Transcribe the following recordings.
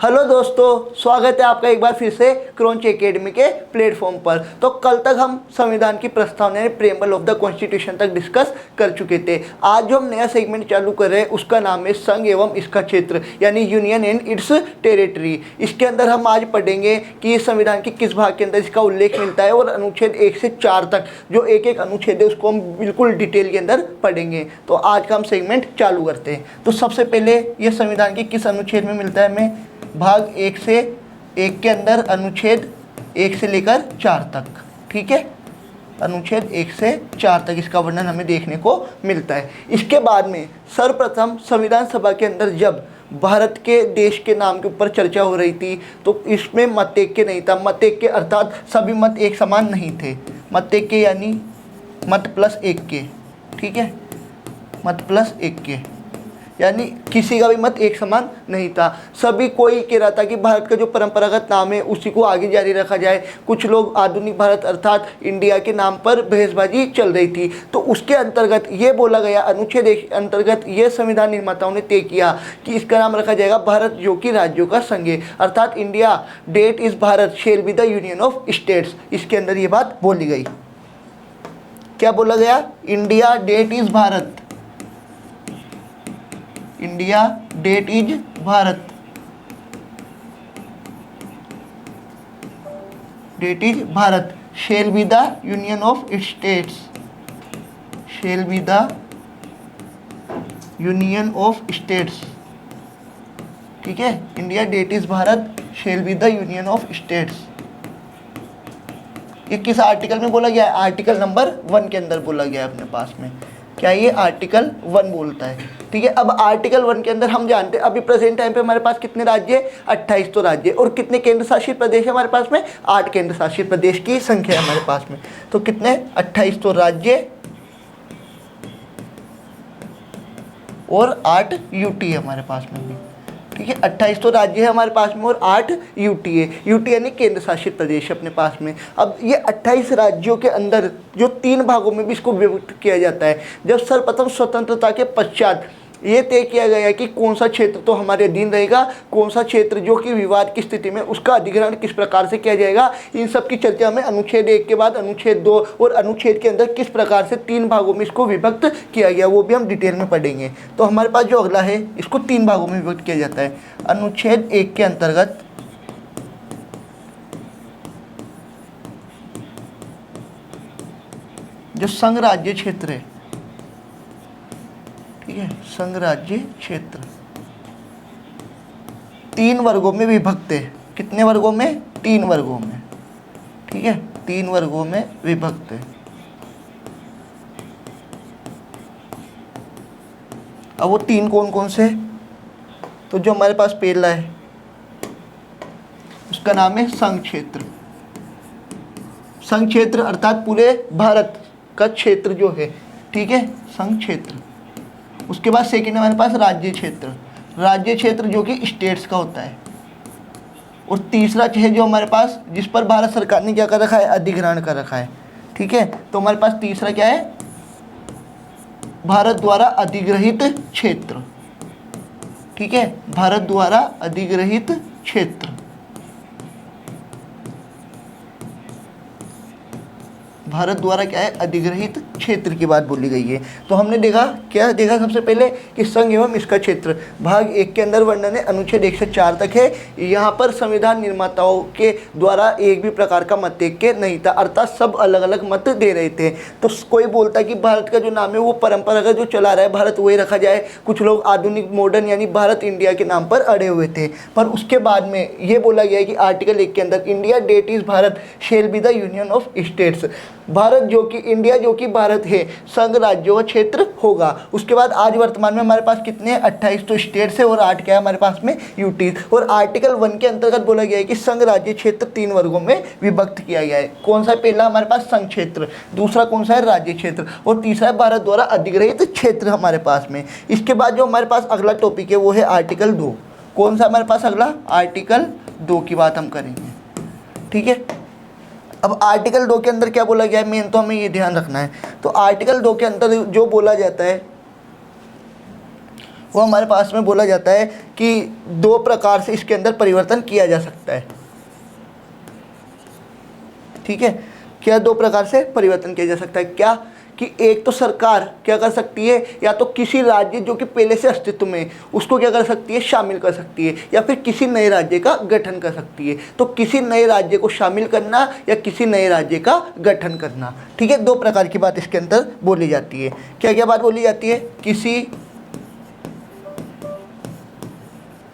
Hello दोस्तों, स्वागत है आपका एक बार फिर से क्रॉन्च एकेडमी के प्लेटफॉर्म पर। तो कल तक हम संविधान की प्रस्तावना यानी प्रेम्बल ऑफ द कॉन्स्टिट्यूशन तक डिस्कस कर चुके थे। आज जो हम नया सेगमेंट चालू कर रहे हैं उसका नाम है संघ एवं इसका क्षेत्र यानी यूनियन एंड इट्स टेरिटरी। इसके अंदर हम आज पढ़ेंगे कि संविधान के किस भाग के अंदर इसका उल्लेख मिलता है और अनुच्छेद 1 से 4 तक जो एक एक अनुच्छेद है उसको हम बिल्कुल डिटेल के अंदर पढ़ेंगे। तो आज का हम सेगमेंट चालू करते हैं। तो सबसे पहले ये संविधान के किस अनुच्छेद में मिलता है हमें? भाग 1 से 1 के अंदर अनुच्छेद 1 से लेकर 4 तक। ठीक है, अनुच्छेद 1 से 4 तक इसका वर्णन हमें देखने को मिलता है। इसके बाद में सर्वप्रथम संविधान सभा के अंदर जब भारत के देश के नाम के ऊपर चर्चा हो रही थी तो इसमें मत एक के नहीं था। मत एक के अर्थात सभी मत एक समान नहीं थे। मत एक के यानी मत प्लस 1 के। ठीक है, मत प्लस 1 के यानी किसी का भी मत एक समान नहीं था। सभी कोई कह रहा था कि भारत का जो परंपरागत नाम है उसी को आगे जारी रखा जाए। कुछ लोग आधुनिक भारत अर्थात इंडिया के नाम पर बहसबाजी चल रही थी। तो उसके अंतर्गत ये बोला गया, अनुच्छेद 1 के अंतर्गत ये संविधान निर्माताओं ने तय किया कि इसका नाम रखा जाएगा भारत, जो कि राज्यों का संघ है। अर्थात India that is Bharat shall be the union of states. इसके अंदर ये बात बोली गई। क्या बोला गया? India that is Bharat, India that is Bharat, that is Bharat shall be the union of states, shall be the union of states. ठीक है, India that is Bharat shall be the union of states. ये किस आर्टिकल में बोला गया है? आर्टिकल नंबर 1 के अंदर बोला गया है अपने पास में। क्या ये आर्टिकल 1 बोलता है? ठीक है, अब आर्टिकल 1 के अंदर हम जानते हैं अभी प्रेजेंट टाइम पे हमारे पास कितने राज्य है? 28 तो राज्य। और कितने केंद्र शासित प्रदेश है हमारे पास में? 8 केंद्र शासित प्रदेश की संख्या है हमारे पास में। तो कितने? 28 तो राज्य और 8 यूटी है हमारे पास में भी। ठीक है, 28 तो राज्य है हमारे पास में और 8 यूटी है। यूटी यानी केंद्र शासित प्रदेश अपने पास में। अब ये 28 राज्यों के अंदर जो 3 भागों में भी इसको विभक्त किया जाता है। जब सर्वप्रथम स्वतंत्रता के पश्चात ये तय किया गया कि कौन सा क्षेत्र तो हमारे अधीन रहेगा, कौन सा क्षेत्र जो कि विवाद की स्थिति में उसका अधिग्रहण किस प्रकार से किया जाएगा, इन सब की चर्चा हमें अनुच्छेद 1 के बाद अनुच्छेद 2 और अनुच्छेद के अंदर किस प्रकार से 3 भागों में इसको विभक्त किया गया वो भी हम डिटेल में पढ़ेंगे। तो हमारे पास जो अगला है इसको 3 भागों में विभक्त किया जाता है। अनुच्छेद 1 के अंतर्गत जो संघ राज्य क्षेत्र है, ठीक है, संघ राज्य क्षेत्र 3 वर्गों में विभक्त है। कितने वर्गों में? 3 वर्गों में। ठीक है, 3 वर्गों में विभक्त है। अब वो 3 कौन कौन से? तो जो हमारे पास पहला है उसका नाम है संघ क्षेत्र। संघ क्षेत्र अर्थात पूरे भारत का क्षेत्र जो है, ठीक है, संघ क्षेत्र। उसके बाद सेकंड हमारे पास राज्य क्षेत्र, राज्य क्षेत्र जो कि स्टेट्स का होता है। और तीसरा है जो हमारे पास जिस पर भारत सरकार ने क्या कर रखा है? अधिग्रहण कर रखा है। ठीक है, तो हमारे पास तीसरा क्या है? भारत द्वारा अधिग्रहित क्षेत्र। ठीक है, भारत द्वारा अधिग्रहित क्षेत्र, भारत द्वारा क्या है? अधिग्रहित क्षेत्र की बात बोली गई है। तो हमने देखा, क्या देखा? सबसे पहले कि संघ एवं इसका क्षेत्र भाग 1 के अंदर वर्णन है, अनुच्छेद 1 से 4 तक है। यहाँ पर संविधान निर्माताओं के द्वारा एक भी प्रकार का मत एक के नहीं था, अर्थात सब अलग अलग मत दे रहे थे। तो कोई बोलता है कि भारत का जो नाम है वो परंपरागत जो चला रहा है भारत वही रखा जाए। कुछ लोग आधुनिक मॉडर्न यानी भारत इंडिया के नाम पर अड़े हुए थे। पर उसके बाद में ये बोला गया कि आर्टिकल 1 के अंदर India that is Bharat shall be the union of states. Bharat जो कि इंडिया जो कि भारत है संघ राज्यों का क्षेत्र होगा। उसके बाद आज वर्तमान में हमारे पास कितने? 28 तो स्टेट्स है और 8 क्या है हमारे पास में? यूटीज। और आर्टिकल 1 के अंतर्गत बोला गया है कि संघ राज्य क्षेत्र 3 वर्गों में विभक्त किया गया है। कौन सा? पहला हमारे पास संघ क्षेत्र, दूसरा कौन सा है? राज्य क्षेत्र, और तीसरा है भारत द्वारा अधिग्रहित क्षेत्र हमारे पास में। इसके बाद जो हमारे पास अगला टॉपिक है वो है आर्टिकल 2। कौन सा हमारे पास अगला? आर्टिकल 2 की बात हम करेंगे। ठीक है, अब आर्टिकल 2 के अंदर क्या बोला गया है? मेन तो हमें ये ध्यान रखना है। तो आर्टिकल 2 के अंदर जो बोला जाता है वो हमारे पास में बोला जाता है कि दो प्रकार से इसके अंदर परिवर्तन किया जा सकता है। ठीक है, क्या दो प्रकार से परिवर्तन किया जा सकता है? क्या कि एक तो सरकार क्या कर सकती है, या तो किसी राज्य जो कि पहले से अस्तित्व में है उसको क्या कर सकती है, शामिल कर सकती है, या फिर किसी नए राज्य का गठन कर सकती है। तो किसी नए राज्य को शामिल करना या किसी नए राज्य का गठन करना। ठीक है, दो प्रकार की बात इसके अंदर बोली जाती है। क्या क्या बात बोली जाती है? किसी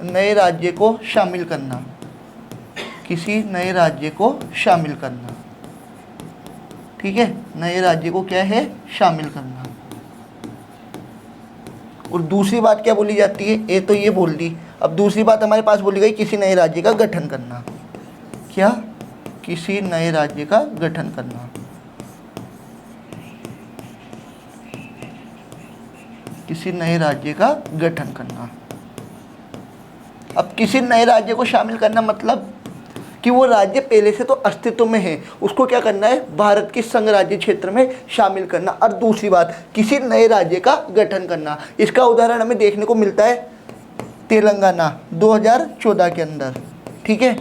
नए राज्य को शामिल करना, किसी नए राज्य को शामिल करना। ठीक है, नए राज्य को क्या है, शामिल करना। और दूसरी बात क्या बोली जाती है? ये तो ये बोल दी, अब दूसरी बात हमारे पास बोली गई किसी नए राज्य का गठन करना। क्या? किसी नए राज्य का गठन करना। किसी नए राज्य का गठन करना। अब किसी नए राज्य को शामिल करना मतलब कि वो राज्य पहले से तो अस्तित्व में है, उसको क्या करना है, भारत के संघ राज्य क्षेत्र में शामिल करना। और दूसरी बात, किसी नए राज्य का गठन करना। इसका उदाहरण हमें देखने को मिलता है तेलंगाना 2014 के अंदर। ठीक है,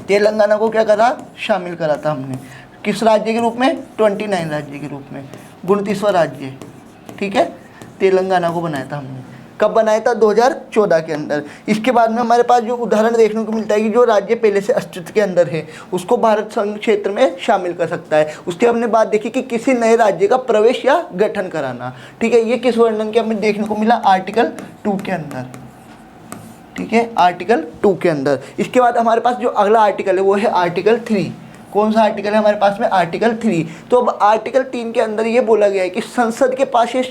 तेलंगाना को क्या करा, शामिल करा था हमने। किस राज्य के रूप में? 29 राज्य के रूप में, 29वां राज्य। ठीक है, तेलंगाना को बनाया था हमने। कब बनाया था? 2014 के अंदर। इसके बाद में हमारे पास जो उदाहरण देखने को मिलता है कि जो राज्य पहले से अस्तित्व के अंदर है उसको भारत संघ क्षेत्र में शामिल कर सकता है। उसके हमने बात देखी कि किसी नए राज्य का प्रवेश या गठन कराना। ठीक है, ये किस वर्णन के हमें देखने को मिला? आर्टिकल 2 के अंदर। ठीक है, आर्टिकल 2 के अंदर। इसके बाद हमारे पास जो अगला आर्टिकल है वो है आर्टिकल 3। कौन सा आर्टिकल है हमारे पास में? आर्टिकल 3। तो अब आर्टिकल 3 के अंदर ये बोला गया है कि संसद के पास ये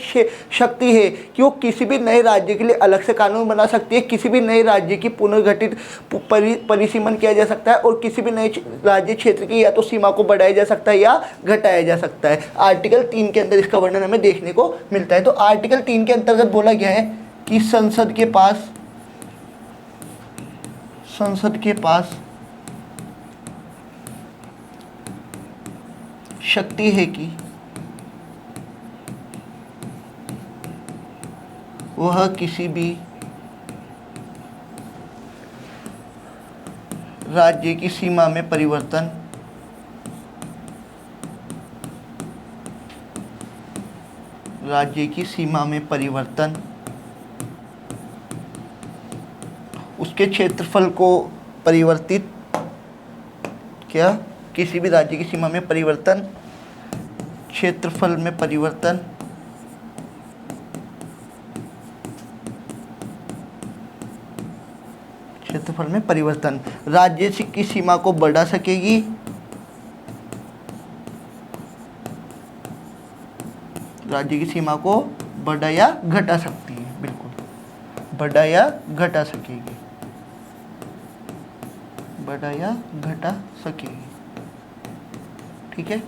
शक्ति है कि वो किसी भी नए राज्य के लिए अलग से कानून बना सकती है, किसी भी नए राज्य की पुनर्गठित परिसीमन किया जा सकता है, और किसी भी नए राज्य क्षेत्र की या तो सीमा को बढ़ाया जा सकता है या घटाया जा सकता है। आर्टिकल 3 के अंदर इसका वर्णन हमें देखने को मिलता है। तो आर्टिकल 3 के अंतर्गत बोला गया है कि संसद के पास शक्ति है कि वह किसी भी राज्य की सीमा में परिवर्तन उसके क्षेत्रफल को परिवर्तित किसी भी राज्य की सीमा में परिवर्तन, क्षेत्रफल में परिवर्तन, राज्य की सीमा को बढ़ा सकेगी, राज्य की सीमा को बढ़ा या घटा सकती है। बिल्कुल, बढ़ा या घटा सकेगी, बढ़ा या घटा सकेगी। ठीक है,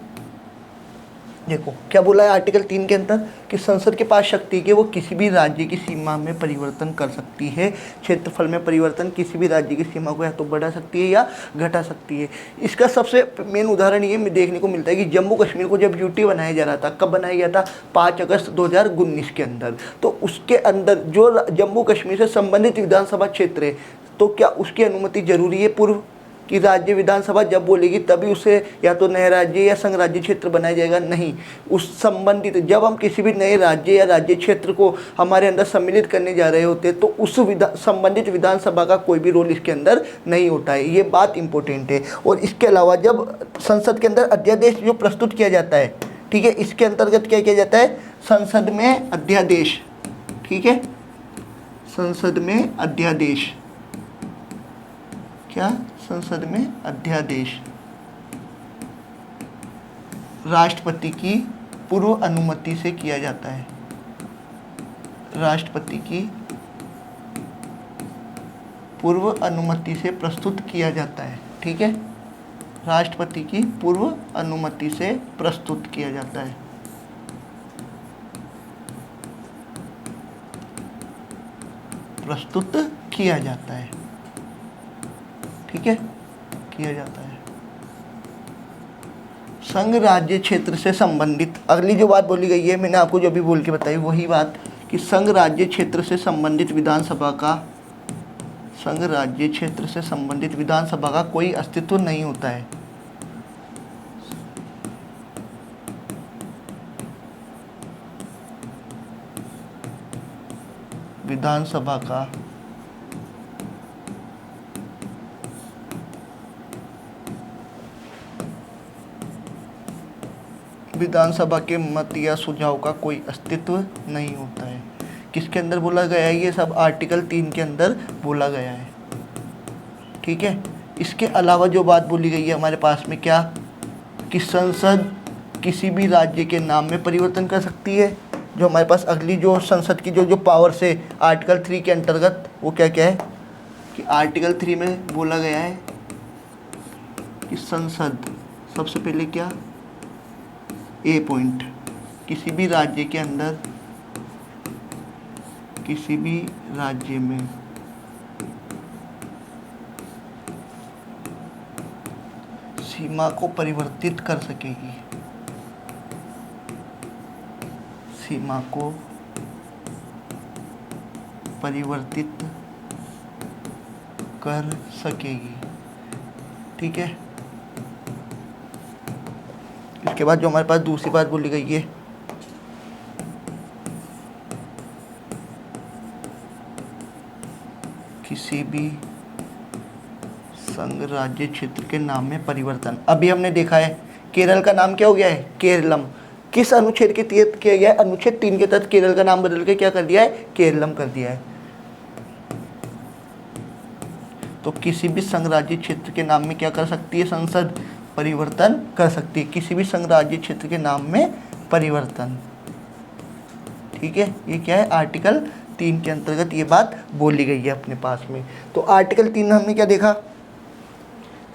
देखो क्या बोला है आर्टिकल 3 के अंदर कि संसद के पास शक्ति के वो किसी भी राज्य की सीमा में परिवर्तन कर सकती है, क्षेत्रफल में परिवर्तन, किसी भी राज्य की सीमा को या तो बढ़ा सकती है या घटा सकती है। इसका सबसे मेन उदाहरण ये देखने को मिलता है कि जम्मू कश्मीर को जब यूटी बनाया जा रहा था, कब बनाया गया था? 5 अगस्त 2019 के अंदर। तो उसके अंदर जो जम्मू कश्मीर से संबंधित विधानसभा क्षेत्र है, तो क्या उसकी अनुमति जरूरी है पूर्व कि राज्य विधानसभा जब बोलेगी तभी उसे या तो नया राज्य या संघ राज्य क्षेत्र बनाया जाएगा? नहीं, उस संबंधित जब हम किसी भी नए राज्य या राज्य क्षेत्र को हमारे अंदर सम्मिलित करने जा रहे होते हैं तो उस संबंधित विधानसभा का कोई भी रोल इसके अंदर नहीं होता है। ये बात इंपॉर्टेंट है। और इसके अलावा जब संसद के अंदर अध्यादेश जो प्रस्तुत किया जाता है, ठीक है, इसके अंतर्गत क्या किया जाता है? संसद में अध्यादेश। ठीक है, संसद में अध्यादेश, क्या? संसद में अध्यादेश राष्ट्रपति की पूर्व अनुमति से किया जाता है, राष्ट्रपति की पूर्व अनुमति से प्रस्तुत किया जाता है। ठीक है, राष्ट्रपति की पूर्व अनुमति से प्रस्तुत किया जाता है। प्रस्तुत किया जाता है। ठीक है, किया जाता है। संघ राज्य क्षेत्र से संबंधित अगली जो बात बोली गई है, मैंने आपको जो भी बोल के बताई वही बात कि संघ राज्य क्षेत्र से संबंधित विधानसभा का कोई अस्तित्व नहीं होता है। विधानसभा के मत या सुझाव का कोई अस्तित्व नहीं होता है। किसके अंदर बोला गया है? ये सब आर्टिकल 3 के अंदर बोला गया है। ठीक है, इसके अलावा जो बात बोली गई है हमारे पास में क्या, कि संसद किसी भी राज्य के नाम में परिवर्तन कर सकती है। जो हमारे पास अगली जो संसद की जो पावर्स है आर्टिकल 3 के अंतर्गत, वो क्या क्या है कि आर्टिकल 3 में बोला गया है कि संसद सबसे पहले क्या, ए पॉइंट, किसी भी राज्य के अंदर, किसी भी राज्य में सीमा को परिवर्तित कर सकेगी, सीमा को परिवर्तित कर सकेगी। ठीक है, इसके बाद जो हमारे पास दूसरी बात बोली गई है, किसी भी संघ राज्य क्षेत्र के नाम में परिवर्तन। अभी हमने देखा है केरल का नाम क्या हो गया है, केरलम। किस अनुच्छेद के तहत किया गया है? अनुच्छेद 3 के तहत केरल का नाम बदल के क्या कर दिया है, केरलम कर दिया है। तो किसी भी संघ राज्य क्षेत्र के नाम में क्या कर सकती है संसद, परिवर्तन कर सकती है, किसी भी संघ राज्य क्षेत्र के नाम में परिवर्तन। ठीक है, ये क्या है, आर्टिकल 3 के अंतर्गत ये बात बोली गई है अपने पास में। तो आर्टिकल 3 में हमने क्या देखा,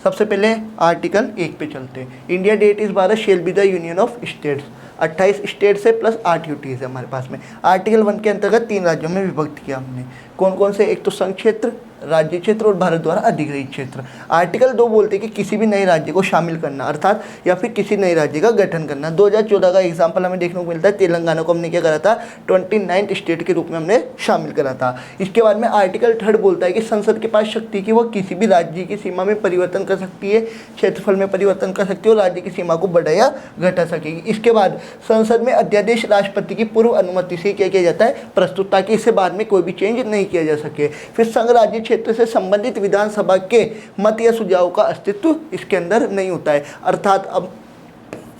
सबसे पहले आर्टिकल 1 पे चलते हैं। India that is Bharat shall be the union of states. 28 states है प्लस 8 यूटीज है हमारे पास में। आर्टिकल 1 के अंतर्गत 3 राज्यों में विभक्त किया हमने। कौन कौन से, एक तो संघ क्षेत्र, राज्य क्षेत्र और भारत द्वारा अधिग्रहित क्षेत्र। आर्टिकल 2 बोलते हैं कि किसी भी नए राज्य को शामिल करना, अर्थात या फिर किसी नए राज्य का गठन करना। 2014 का एग्जाम्पल हमें देखने को मिलता है, तेलंगाना को हमने क्या करा था, 29th स्टेट के रूप में हमने शामिल करा था। इसके बाद में आर्टिकल 3 बोलता है कि संसद के पास शक्ति कि वह किसी भी राज्य की सीमा में परिवर्तन कर सकती है, क्षेत्रफल में परिवर्तन कर सकती है और राज्य की सीमा को बढ़ा या घटा सकेगी। इसके बाद संसद में अध्यादेश राष्ट्रपति की पूर्व अनुमति से क्या किया जाता है, प्रस्तुत, ताकि इससे बाद में कोई भी चेंज नहीं किया जा सके। फिर संघ राज्य क्षेत्र से संबंधित विधानसभा के मत या सुझाव का अस्तित्व इसके अंदर नहीं होता है। अर्थात अब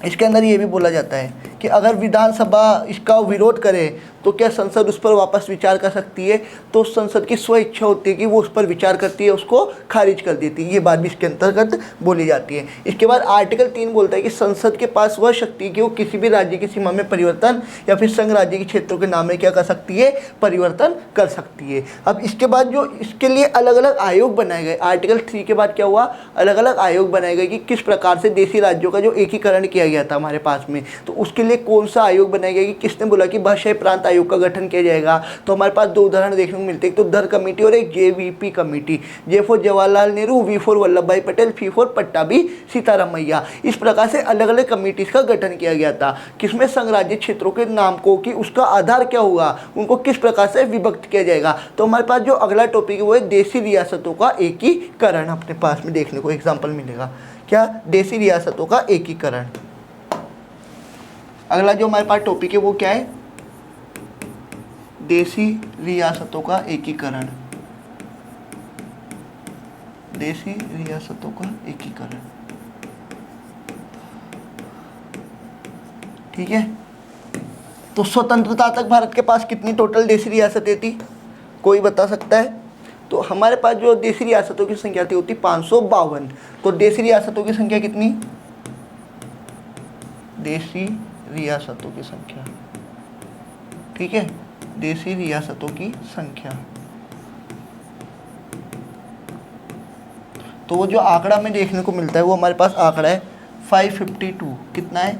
इसके अंदर ये भी बोला जाता है कि अगर विधानसभा इसका विरोध करे तो क्या संसद उस पर वापस विचार कर सकती है। तो संसद की स्व इच्छा होती है कि वो उस पर विचार करती है, उसको खारिज कर देती है। ये बात भी इसके अंतर्गत बोली जाती है। इसके बाद आर्टिकल 3 बोलता है कि संसद के पास वह शक्ति है कि वो किसी भी राज्य की सीमा में परिवर्तन या फिर संघ राज्य के क्षेत्रों के नाम में क्या कर सकती है, परिवर्तन कर सकती है। अब इसके बाद जो इसके लिए अलग अलग आयोग बनाए गए, आर्टिकल 3 के बाद क्या हुआ, अलग अलग आयोग बनाए गए कि किस प्रकार से देशी राज्यों का जो एकीकरण किया गया था हमारे पास में, तो उसके लिए कौन सा आयोग बनाया गया कि किसने बोला कि भाषाई प्रांत आयोग का गठन किया जाएगा। तो हमारे पास 2 उदाहरण देखने को मिलते हैं, एक तो धर कमेटी और एक JVP committee. J for Jawaharlal Nehru, V for Vallabh bhai Patel, P for Pattabhi Sitaramayya. इस प्रकार से अलग अलग कमेटीज का गठन किया गया था। किसमें, संघ राज्य क्षेत्रों के नाम को, कि उसका आधार क्या होगा, उनको किस प्रकार से विभक्त किया जाएगा। तो हमारे पास जो अगला टॉपिक है वो है देशी रियासतों का एकीकरण। अपने पास में देखने को एग्जाम्पल मिलेगा, क्या, देशी रियासतों का एकीकरण। अगला जो हमारे पास टॉपिक है वो क्या है, देशी रियासतों का एकीकरण। देशी रियासतों का एकीकरण, ठीक है। तो स्वतंत्रता तक भारत के पास कितनी टोटल देशी रियासतें थी, कोई बता सकता है। तो हमारे पास जो देशी रियासतों की संख्या थी होती 552। तो देशी रियासतों की संख्या कितनी, देशी रियासतों की संख्या, ठीक है, देशी रियासतों की संख्या। तो वो जो आंकड़ा में देखने को मिलता है वो हमारे पास आंकड़ा है 552। कितना है,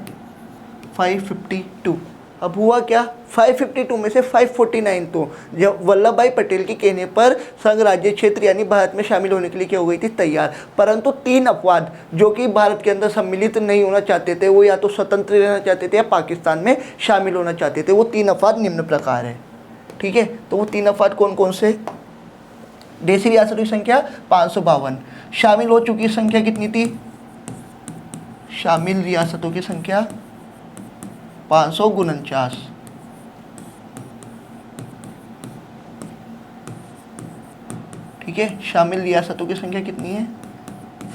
552। अब हुआ क्या, 552 में से 549 तो जब वल्लभ भाई पटेल के कहने पर संघ राज्य क्षेत्र यानी भारत में शामिल होने के लिए क्या हो गई थी, तैयार। परंतु 3 अपवाद जो कि भारत के अंदर सम्मिलित नहीं होना चाहते थे, वो या तो स्वतंत्र रहना चाहते थे या पाकिस्तान में शामिल होना चाहते थे। वो 3 अपवाद निम्न प्रकार है। ठीक है। तो वो 3 अफवाद कौन कौन से? देशी रियासतों की संख्या 552। शामिल हो चुकी संख्या कितनी थी? शामिल रियासतों की संख्या 549। ठीक है, शामिल रियासतों की संख्या कितनी है?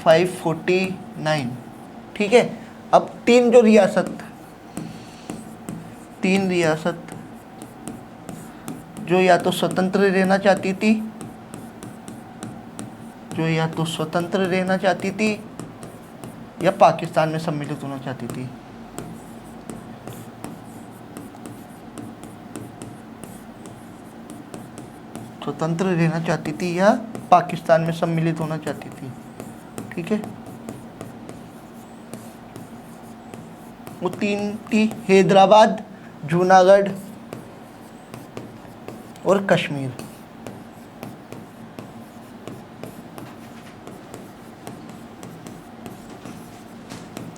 549। ठीक है। अब तीन रियासत जो या तो स्वतंत्र रहना चाहती थी या पाकिस्तान में सम्मिलित होना चाहती थी। स्वतंत्र रहना चाहती थी या पाकिस्तान में सम्मिलित होना चाहती थी। ठीक है, वो 3 थी, हैदराबाद, जूनागढ़ और कश्मीर।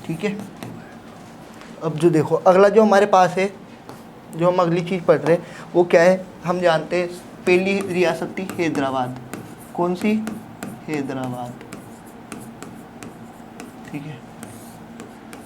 ठीक है। अब जो देखो अगला जो हमारे पास है, जो हम अगली चीज़ पढ़ रहे हैं वो क्या है? हम जानते हैं पहली रियासत थी हैदराबाद। कौन सी? हैदराबाद। ठीक है।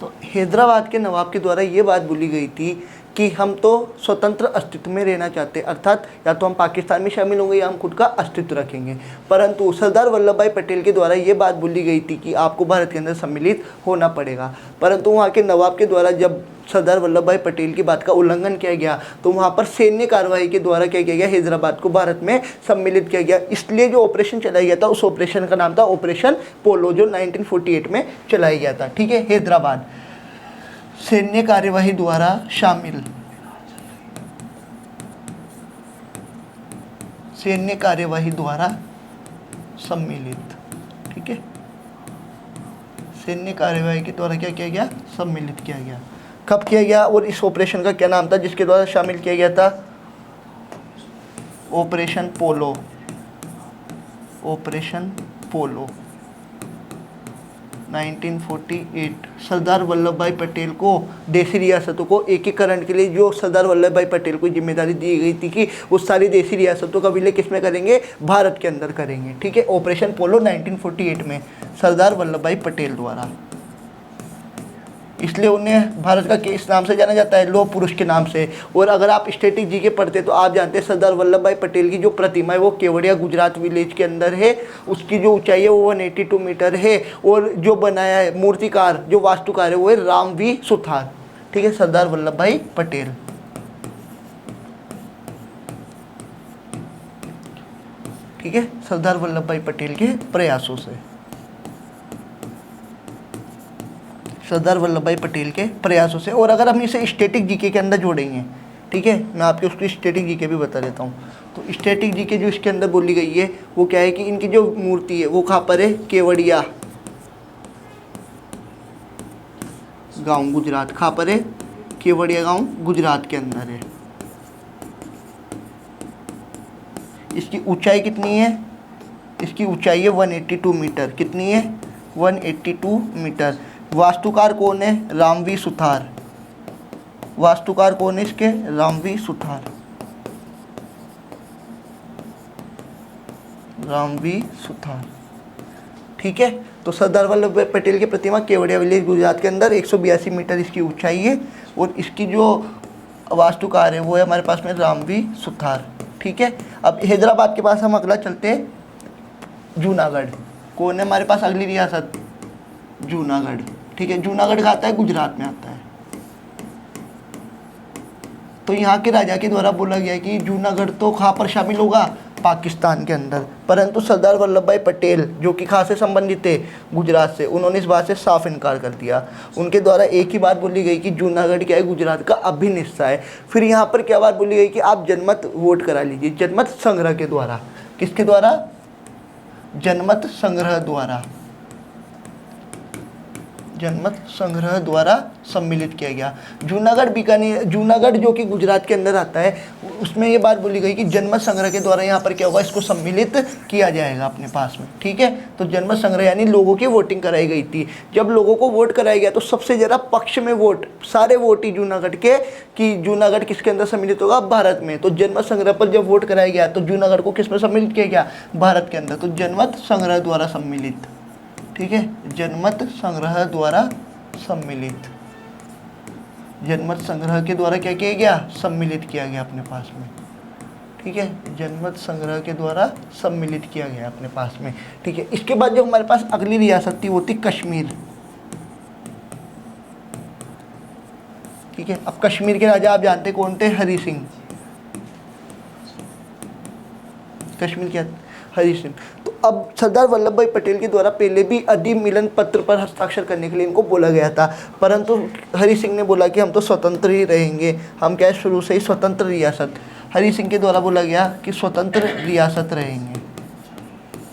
तो हैदराबाद के नवाब के द्वारा ये बात बोली गई थी कि हम तो स्वतंत्र अस्तित्व में रहना चाहते हैं, अर्थात या तो हम पाकिस्तान में शामिल होंगे या हम खुद का अस्तित्व रखेंगे। परंतु सरदार वल्लभ भाई पटेल के द्वारा ये बात बोली गई थी कि आपको भारत के अंदर सम्मिलित होना पड़ेगा। परंतु वहाँ के नवाब के द्वारा जब सरदार वल्लभ भाई पटेल की बात का उल्लंघन किया गया तो वहाँ पर सैन्य कार्रवाई के द्वारा क्या किया गया? हैदराबाद को भारत में सम्मिलित किया गया। इसलिए जो ऑपरेशन चलाया गया था उस ऑपरेशन का नाम था ऑपरेशन पोलो, जो 1948 में चलाया गया था। ठीक है। हैदराबाद सैन्य कार्यवाही द्वारा शामिल, सैन्य कार्यवाही द्वारा सम्मिलित। ठीक है, सैन्य कार्यवाही के द्वारा क्या किया गया? सम्मिलित किया गया। कब किया गया और इस ऑपरेशन का क्या नाम था जिसके द्वारा शामिल किया गया था? ऑपरेशन पोलो। ऑपरेशन पोलो 1948। सरदार वल्लभ भाई पटेल को देशी रियासतों को एकीकरण के लिए जो सरदार वल्लभ भाई पटेल को जिम्मेदारी दी गई थी कि उस सारी देशी रियासतों का विलय किस में करेंगे? भारत के अंदर करेंगे। ठीक है। ऑपरेशन पोलो 1948 में सरदार वल्लभ भाई पटेल द्वारा, इसलिए उन्हें भारत का किस नाम से जाना जाता है? लौह पुरुष के नाम से। और अगर आप स्टैटिक जीके पढ़ते तो आप जानते हैं सरदार वल्लभ भाई पटेल की जो प्रतिमा है वो केवड़िया गुजरात विलेज के अंदर है। उसकी जो ऊंचाई है वो 182 मीटर है और जो बनाया है मूर्तिकार, जो वास्तुकार है वो है राम वी सुथार। ठीक है, सरदार वल्लभ भाई पटेल। ठीक है, सरदार वल्लभ भाई पटेल के प्रयासों से, सरदार वल्लभ भाई पटेल के प्रयासों से। और अगर हम इसे स्टैटिक जीके के अंदर जोड़ेंगे, ठीक है, मैं आपके उसकी स्टैटिक जीके भी बता देता हूँ। तो स्टैटिक जीके जो इसके अंदर बोली गई है वो क्या है कि इनकी जो मूर्ति है वो कहाँ पर है? केवड़िया गांव गुजरात। कहाँ पर है? केवड़िया गांव गुजरात के अंदर है। इसकी ऊंचाई कितनी है? इसकी ऊंचाई है 182 मीटर। कितनी है? 182 मीटर। वास्तुकार कौन है? रामवी सुथार। वास्तुकार कौन है इसके? रामवी सुथार। रामवी सुथार। ठीक है। तो सरदार वल्लभ भाई पटेल की प्रतिमा केवड़िया विलेज गुजरात के अंदर 182 मीटर इसकी ऊंचाई है और इसकी जो वास्तुकार है वो है हमारे पास में रामवी सुथार। ठीक है। अब हैदराबाद के पास हम अगला चलते हैं जूनागढ़। कौन है हमारे पास अगली रियासत? जूनागढ़। ठीक है, जूनागढ़ का आता है गुजरात में आता है। तो यहाँ के राजा के द्वारा बोला गया कि जूनागढ़ तो कहाँ पर शामिल होगा? पाकिस्तान के अंदर। परंतु सरदार वल्लभ भाई पटेल जो कि कहाँ से संबंधित थे? गुजरात से। उन्होंने इस बात से साफ इनकार कर दिया। उनके द्वारा एक ही बात बोली गई कि जूनागढ़ क्या है? गुजरात का अभिन्न हिस्सा है। फिर यहाँ पर क्या बात बोली गई कि आप जनमत वोट करा लीजिए, जनमत संग्रह के द्वारा। किसके द्वारा? जनमत संग्रह द्वारा। जनमत संग्रह द्वारा सम्मिलित किया गया। जूनागढ़ बीकानेर, जूनागढ़ जो कि गुजरात के अंदर आता है, उसमें ये बात बोली गई कि जनमत संग्रह के द्वारा यहाँ पर क्या होगा, इसको सम्मिलित किया जाएगा अपने पास में। ठीक है, तो जनमत संग्रह यानी लोगों की वोटिंग कराई गई थी। जब लोगों को वोट कराया गया तो सबसे ज़्यादा पक्ष में वोट, सारे वोट ही जूनागढ़ के, कि जूनागढ़ किसके अंदर सम्मिलित होगा, भारत में। तो जनमत संग्रह पर जब वोट कराया गया तो जूनागढ़ को किस में सम्मिलित किया गया, भारत के अंदर। तो जनमत संग्रह द्वारा सम्मिलित, ठीक है, जनमत संग्रह द्वारा सम्मिलित, जनमत संग्रह के द्वारा क्या किया गया, सम्मिलित किया गया अपने पास में। ठीक है, जनमत संग्रह के द्वारा सम्मिलित किया गया अपने पास में। ठीक है, इसके बाद जो हमारे पास अगली रियासत थी वो थी कश्मीर। ठीक है, अब कश्मीर के राजा आप जानते कौन थे, हरि सिंह। कश्मीर के हरि सिंह। तो अब सरदार वल्लभ भाई पटेल के द्वारा पहले भी अधिमिलन पत्र पर हस्ताक्षर करने के लिए इनको बोला गया था, परंतु हरि सिंह ने बोला कि हम तो स्वतंत्र ही रहेंगे, हम क्या है शुरू से ही स्वतंत्र रियासत। हरि सिंह के द्वारा बोला गया कि स्वतंत्र रियासत रहेंगे।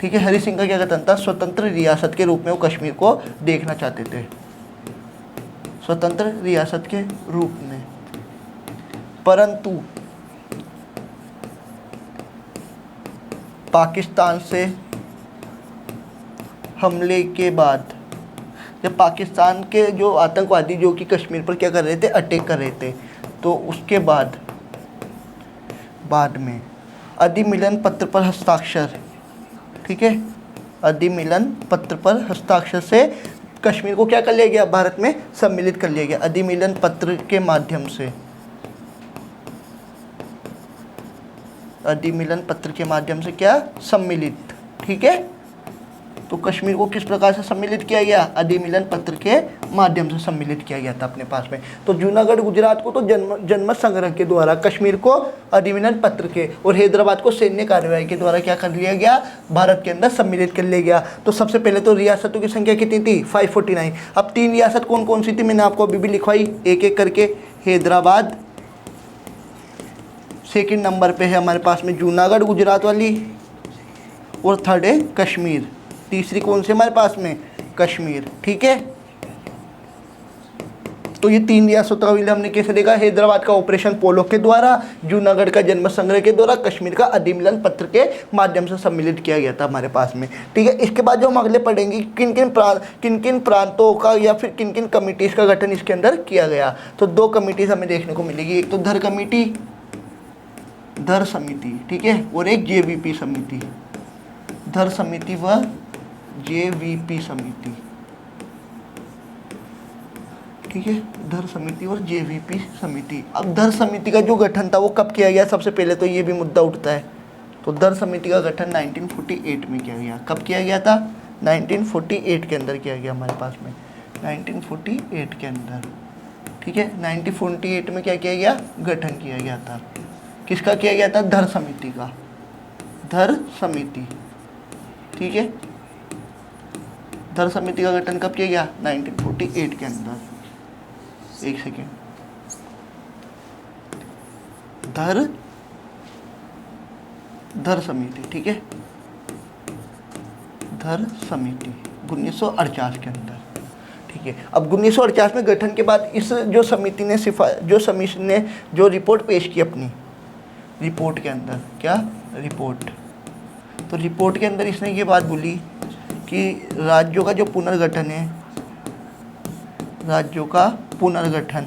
ठीक है, हरि सिंह का क्या कथन था, स्वतंत्र रियासत के रूप में वो कश्मीर को देखना चाहते थे, स्वतंत्र रियासत के रूप में। परंतु पाकिस्तान से हमले के बाद, जब पाकिस्तान के जो आतंकवादी जो कि कश्मीर पर क्या कर रहे थे, अटैक कर रहे थे, तो उसके बाद में अधिमिलन पत्र पर हस्ताक्षर, ठीक है, अधिमिलन पत्र पर हस्ताक्षर से कश्मीर को क्या कर लिया गया, भारत में सम्मिलित कर लिया गया, अधिमिलन पत्र के माध्यम से, अधिमिलन पत्र के माध्यम से क्या, सम्मिलित। ठीक है, तो कश्मीर को किस प्रकार से सम्मिलित किया गया, अधिमिलन पत्र के माध्यम से सम्मिलित किया गया था अपने पास में। तो जूनागढ़ गुजरात को तो जनमत संग्रह के द्वारा, कश्मीर को अधिमिलन पत्र के, और हैदराबाद को सैन्य कार्रवाई के द्वारा क्या कर लिया गया, भारत के अंदर सम्मिलित कर लिया गया। तो सबसे पहले तो रियासतों की संख्या कितनी थी, 549। अब 3 रियासत कौन कौन सी थी, मैंने आपको अभी भी लिखवाई एक एक करके। हैदराबाद सेकंड नंबर पे है हमारे पास में, जूनागढ़ गुजरात वाली, और थर्ड है कश्मीर। तीसरी कौन सी हमारे पास में, कश्मीर। ठीक है, तो ये 3 रियासतों का विलय हमने कैसे देखा, हैदराबाद का ऑपरेशन पोलो के द्वारा, जूनागढ़ का जनमत संग्रह के द्वारा, कश्मीर का अधिमिलन पत्र के माध्यम से सम्मिलित किया गया था हमारे पास में। ठीक है, इसके बाद जो हम अगले पढ़ेंगे किन किन प्रांतों का या फिर किन किन कमिटीज़ का गठन इसके अंदर किया गया। तो 2 कमिटीज़ हमें देखने को मिलेगी, एक तो धर कमेटी, धर समिति, ठीक है, और एक जेवीपी समिति, धर समिति व जेवीपी समिति। ठीक है, धर समिति और जेवीपी समिति। अब धर समिति का जो गठन था वो कब किया गया, सबसे पहले तो ये भी मुद्दा उठता है। तो धर समिति का गठन 1948 में किया गया। कब किया गया था, 1948 के अंदर किया गया हमारे पास में, 1948 के अंदर। ठीक है, 1948 में क्या किया गया, गठन किया गया था। किसका किया गया था, धर समिति का, धर समिति। ठीक है, धर समिति का गठन कब किया गया, 1948 के अंदर। एक सेकेंड, धर समिति, ठीक है, धर समिति 1948 के अंदर। ठीक है, अब 1948 में गठन के बाद इस जो समिति ने जो रिपोर्ट पेश की अपनी, रिपोर्ट के अंदर क्या, रिपोर्ट, तो रिपोर्ट के अंदर इसने ये बात बोली कि राज्यों का जो पुनर्गठन है, राज्यों का पुनर्गठन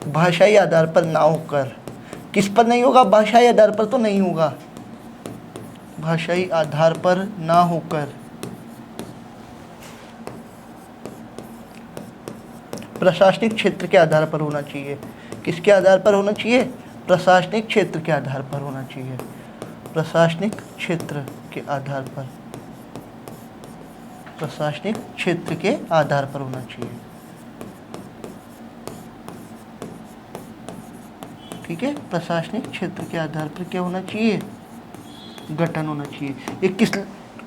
भाषाई आधार पर ना होकर, किस पर नहीं होगा, भाषाई आधार पर तो नहीं होगा, भाषाई आधार पर ना होकर प्रशासनिक क्षेत्र के आधार पर होना चाहिए। किसके आधार पर होना चाहिए, प्रशासनिक क्षेत्र के आधार पर होना चाहिए, प्रशासनिक क्षेत्र के आधार पर, प्रशासनिक क्षेत्र के आधार पर होना चाहिए। ठीक है, प्रशासनिक क्षेत्र के आधार पर क्या होना चाहिए, गठन होना चाहिए। ये किस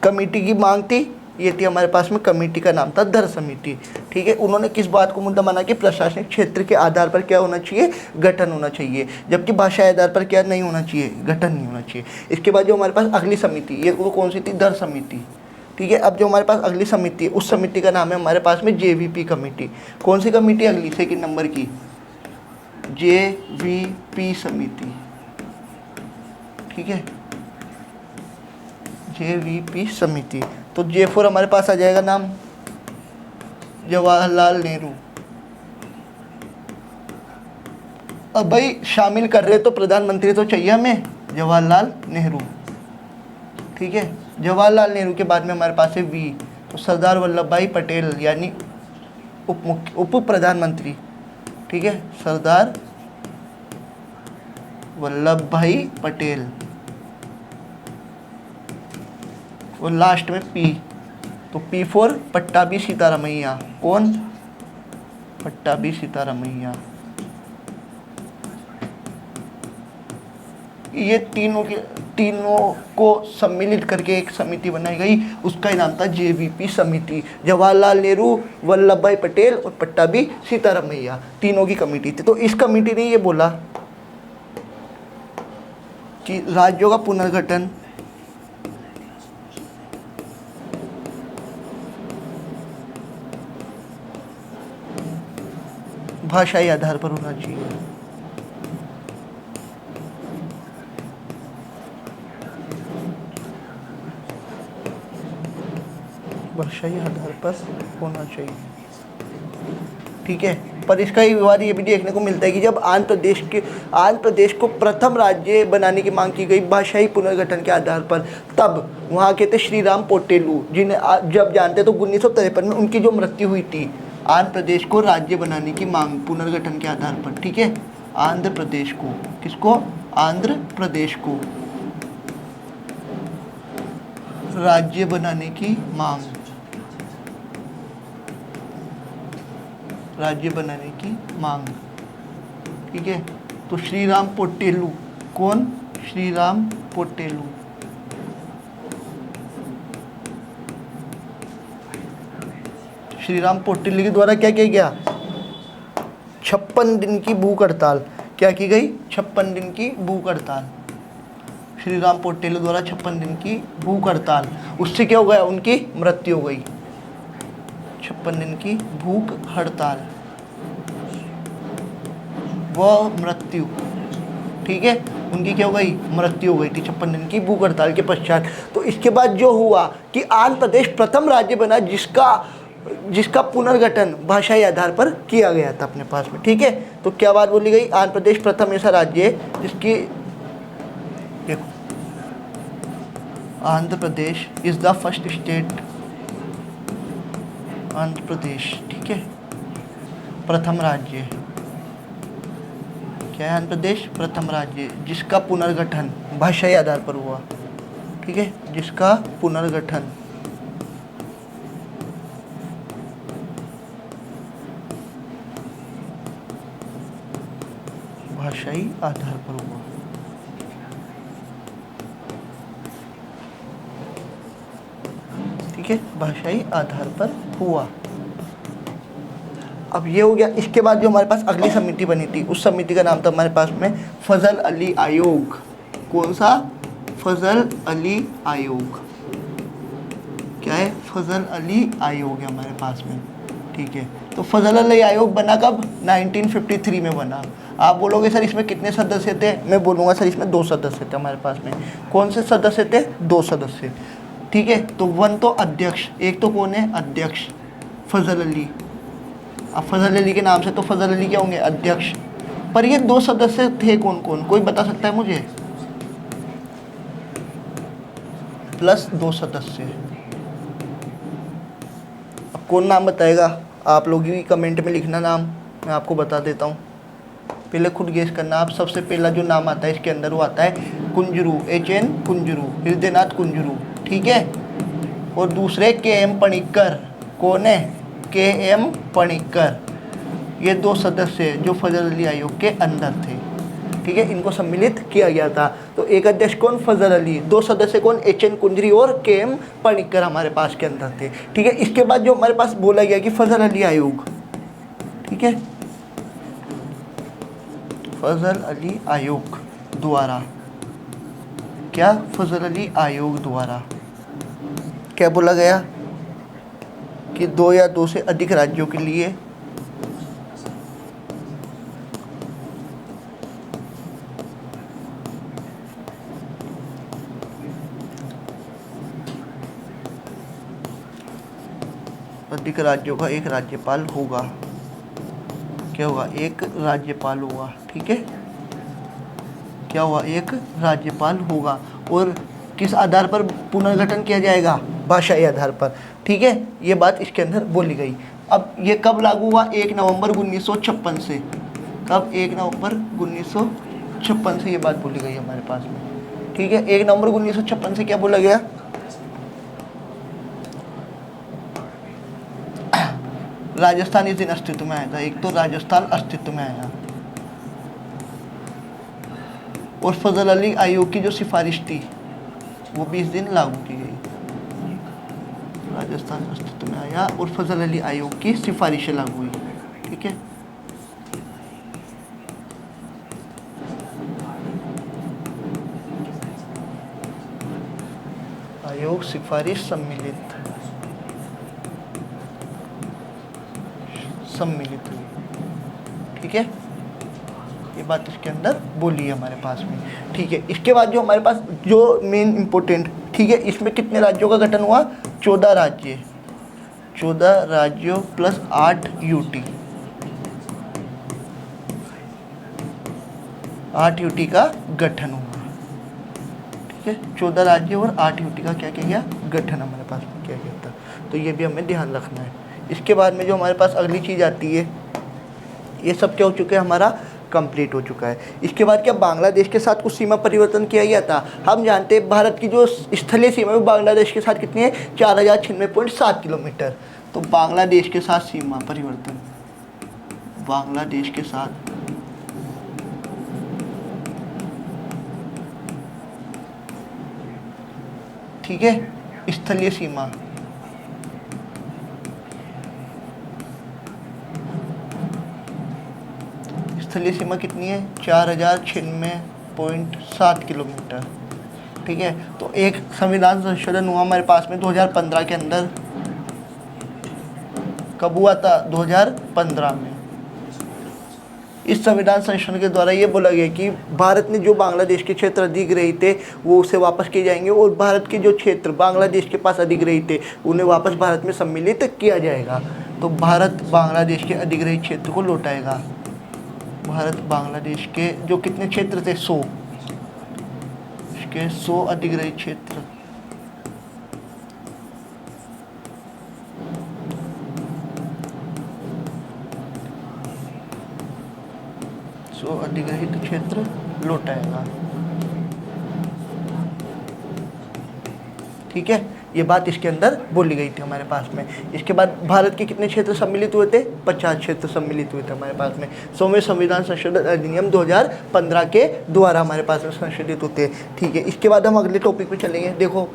कमेटी की मांग थी, ये थी हमारे पास में, कमेटी का नाम था धर समिति। ठीक है, उन्होंने किस बात को मुद्दा माना कि प्रशासनिक क्षेत्र के आधार पर क्या होना चाहिए, गठन होना चाहिए, जबकि भाषा आधार पर क्या नहीं होना चाहिए, गठन नहीं होना चाहिए। इसके बाद जो हमारे पास अगली समिति, ये वो कौन सी थी, धर समिति। ठीक है। अब जो हमारे पास अगली समिति है उस समिति का नाम है हमारे पास में JVP कमेटी। कौन सी कमेटी अगली, सेकंड नंबर की JVP समिति, ठीक है, JVP समिति। तो J4 हमारे पास आ जाएगा नाम जवाहरलाल नेहरू। अब भाई शामिल कर रहे तो प्रधानमंत्री तो चाहिए हमें, जवाहरलाल नेहरू, ठीक है। जवाहरलाल नेहरू के बाद में हमारे पास है V, तो सरदार वल्लभ भाई पटेल यानी उप प्रधानमंत्री, ठीक है, सरदार वल्लभ भाई पटेल। और लास्ट में P, तो P4 पट्टाभी सीतारामैया। कौन? पट्टाभी सीतारामैया। ये तीनों को सम्मिलित करके एक समिति बनाई गई, उसका ही नाम था JVP समिति। जवाहरलाल नेहरू, वल्लभ भाई पटेल और पट्टाभी सीतारामैया, तीनों की कमेटी थी। तो इस कमेटी ने ये बोला कि राज्यों का पुनर्गठन भाषाई आधार पर होना चाहिए। भाषाई आधार पर होना चाहिए, ठीक है। पर इसका ही विवाद ये भी देखने को मिलता है कि जब आंध्र प्रदेश को प्रथम राज्य बनाने की मांग की गई भाषाई पुनर्गठन के आधार पर, तब वहाँ के थे श्री राम पोर्टेलू, जिन्हें जब जानते तो 1953 में उनकी जो मृत्यु हुई थी। आंध्र प्रदेश को राज्य बनाने की मांग पुनर्गठन के आधार पर, ठीक है। आंध्र प्रदेश को, किसको? आंध्र प्रदेश को राज्य बनाने की मांग, राज्य बनाने की मांग, ठीक है। तो श्री राम पोर्टेलू, कौन? श्री राम पोर्टेलू, श्री राम पोर्टेलू के द्वारा क्या किया गया? 56 दिन की भूख हड़ताल। क्या की गई? 56 दिन की भूख हड़ताल। श्री राम पोर्टेलू द्वारा 56 दिन की भूख हड़ताल, उससे क्या हो गया? उनकी मृत्यु हो गई। 56 दिन की भूख हड़ताल व मृत्यु, ठीक है, उनकी क्या हो गई? मृत्यु हो गई थी 56 दिन की भूख हड़ताल के पश्चात। तो इसके बाद जो हुआ कि आंध्र प्रदेश प्रथम राज्य बना जिसका पुनर्गठन भाषाई आधार पर किया गया था अपने पास में, ठीक है। तो क्या बात बोली गई? आंध्र प्रदेश प्रथम ऐसा राज्य है जिसकी, देखो, Andhra Pradesh is the first state, Andhra Pradesh, ठीक है, प्रथम राज्य। क्या है? आंध्र प्रदेश प्रथम राज्य जिसका पुनर्गठन भाषाई आधार पर हुआ, ठीक है, जिसका पुनर्गठन भाषाई आधार पर हुआ, ठीक है, भाषाई आधार पर हुआ। अब ये हो गया। इसके बाद जो हमारे पास अगली समिति बनी थी उस समिति का नाम था हमारे पास में फजल अली आयोग। कौन सा? फजल अली आयोग। क्या है? फजल अली आयोग है हमारे पास में, ठीक है। तो फजल अली आयोग बना कब? 1953 में बना। आप बोलोगे सर इसमें कितने सदस्य थे? मैं बोलूँगा सर इसमें 2 सदस्य थे हमारे पास में। कौन से सदस्य थे? 2 सदस्य, ठीक है। तो 1 तो अध्यक्ष, एक तो कौन है? अध्यक्ष फजल अली। अब फजल अली के नाम से तो फजल अली क्या होंगे? अध्यक्ष। पर ये 2 सदस्य थे कौन कौन? कोई बता सकता है मुझे? प्लस 2 सदस्य। अब कौन नाम बताएगा? आप लोग ही कमेंट में लिखना नाम, मैं आपको बता देता हूँ। पहले खुद गेस करना आप। सबसे पहला जो नाम आता है इसके अंदर वो आता है कुंजरू, HN कुंजरू, हृदयनाथ कुंजरू, ठीक है। और दूसरे KM पणिक्कर। कौन है? KM पणिक्कर। ये 2 सदस्य जो फजल अली आयोग के अंदर थे, ठीक है, इनको सम्मिलित किया गया था। तो एक अध्यक्ष कौन? फजल अली। 2 सदस्य कौन? HN कुंजरी और KM पणिक्कर हमारे पास के अंदर थे, ठीक है। इसके बाद जो हमारे पास बोला गया कि फजल अली आयोग, ठीक है, फजल अली आयोग द्वारा, क्या? फजल अली आयोग द्वारा क्या बोला गया कि 2 या 2 से अधिक राज्यों के लिए अधिक राज्यों का एक राज्यपाल होगा। क्या होगा? एक राज्यपाल होगा। ठीक है, क्या होगा? एक राज्यपाल होगा। और किस आधार पर पुनर्गठन किया जाएगा? भाषाई आधार पर। ठीक है, ये बात इसके अंदर बोली गई। अब ये कब लागू हुआ? 1 नवंबर 1956 से। कब? 1 नवंबर 1956 से ये बात बोली गई हमारे पास में। ठीक है, 1 नवंबर 1956 से क्या बोला गया? राजस्थान इस दिन अस्तित्व में आया था। एक तो राजस्थान अस्तित्व में आया, और फजल अली आयोग की जो सिफारिश थी वो भी इस दिन लागू की गई। राजस्थान अस्तित्व में आया और फजल अली आयोग की सिफारिशें लागू हुई। ठीक है, आयोग सिफारिश सम्मिलित हुई। ठीक है, ये बात इसके अंदर बोली है हमारे पास में। ठीक है, इसके बाद जो हमारे पास जो मेन इंपॉर्टेंट, ठीक है, इसमें कितने राज्यों का गठन हुआ? 14 राज्य, 14 राज्यों प्लस 8 यूटी, 8 यूटी का गठन हुआ। ठीक है, 14 राज्यों और 8 यूटी का क्या किया गया? गठन हमारे पास में किया गया था। तो ये भी हमें ध्यान रखना है। इसके बाद में जो हमारे पास अगली चीज़ आती है, ये सब क्या हो चुका है? हमारा कंप्लीट हो चुका है। इसके बाद क्या बांग्लादेश के साथ कुछ सीमा परिवर्तन किया गया था? हम जानते हैं भारत की जो स्थलीय सीमा है बांग्लादेश के साथ कितनी है? 4096.7 किलोमीटर। तो बांग्लादेश के साथ सीमा परिवर्तन, बांग्लादेश के साथ ठीक है स्थलीय सीमा, स्थलीय सीमा कितनी है? 4096.7 किलोमीटर। ठीक है, तो एक संविधान संशोधन हुआ हमारे पास में 2015 के अंदर। कब हुआ था? 2015 में। इस संविधान संशोधन के द्वारा ये बोला गया कि भारत ने जो बांग्लादेश के क्षेत्र अधिग्रही थे वो उसे वापस किए जाएंगे, और भारत के जो क्षेत्र बांग्लादेश के पास अधिग्रही थे उन्हें वापस भारत में सम्मिलित किया जाएगा। तो भारत बांग्लादेश के अधिग्रही क्षेत्र को लौटाएगा। भारत बांग्लादेश के जो कितने क्षेत्र थे? 100 के 100 अधिग्रही क्षेत्र, 100 अधिग्रहित क्षेत्र लौटाएगा। ठीक है, ये बात इसके अंदर बोली गई थी हमारे पास में। इसके बाद भारत के कितने क्षेत्र सम्मिलित हुए थे? 50 क्षेत्र सम्मिलित हुए थे हमारे पास में। 100वें संविधान संशोधन अधिनियम 2015 के द्वारा हमारे पास में संशोधित होते हैं। ठीक है, इसके बाद हम अगले टॉपिक पे चलेंगे। देखो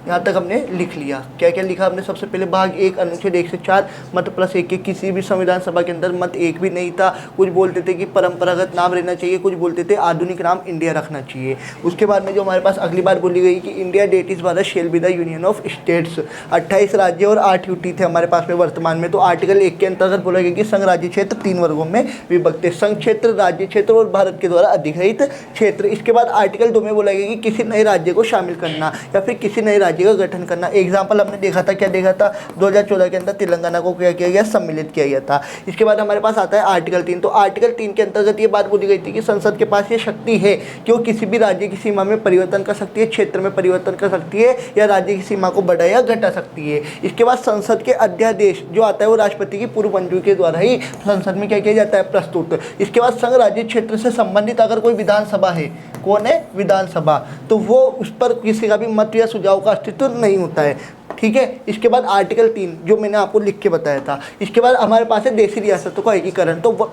यहाँ तक हमने लिख लिया। क्या क्या लिखा हमने? सबसे पहले भाग 1 अनुच्छेद 1 से 4 मत प्लस 1 के किसी भी संविधान सभा के अंदर मत 1 भी नहीं था। कुछ बोलते थे कि परंपरागत नाम रहना चाहिए, कुछ बोलते थे आधुनिक नाम इंडिया रखना चाहिए। उसके बाद में जो हमारे पास अगली बार बोली गई कि India that is Bharat shall be the union of states. 28 राज्य और 8 यूटी थे हमारे पास में वर्तमान में। तो आर्टिकल 1 के अंतर्गत बोला गया कि संघ राज्य क्षेत्र 3 वर्गों में विभक्त है: संघ क्षेत्र, राज्य क्षेत्र और भारत के द्वारा अधिग्रहित क्षेत्र। इसके बाद आर्टिकल 2 में बोला गया कि किसी नए राज्य को शामिल करना या फिर किसी नए राज्य का गठन करना। एग्जाम्पल हमने देखा था, क्या देखा था? 2014 के अंदर तेलंगाना को क्या किया गया? सम्मिलित किया गया था। इसके बाद हमारे पास आता है आर्टिकल 3। तो आर्टिकल 3 के अंतर्गत ये बात बोली गई थी कि संसद के पास ये शक्ति है कि वो किसी भी राज्य की सीमा में परिवर्तन कर सकती है, क्षेत्र में परिवर्तन कर सकती है, या राज्य की सीमा को बढ़ा या घटा सकती है। इसके बाद संसद के अध्यादेश जो आता है वो राष्ट्रपति की पूर्व मंजूरी के द्वारा ही संसद में क्या किया जाता है? प्रस्तुत। इसके बाद संघ राज्य क्षेत्र से संबंधित अगर कोई विधानसभा है, कौन है? विधानसभा, तो वो उस पर किसी का भी मत या सुझाव का अस्तित्व नहीं होता है। ठीक है, इसके बाद आर्टिकल 3 जो मैंने आपको लिख के बताया था। इसके बाद हमारे पास है देशी रियासतों का एकीकरण। तो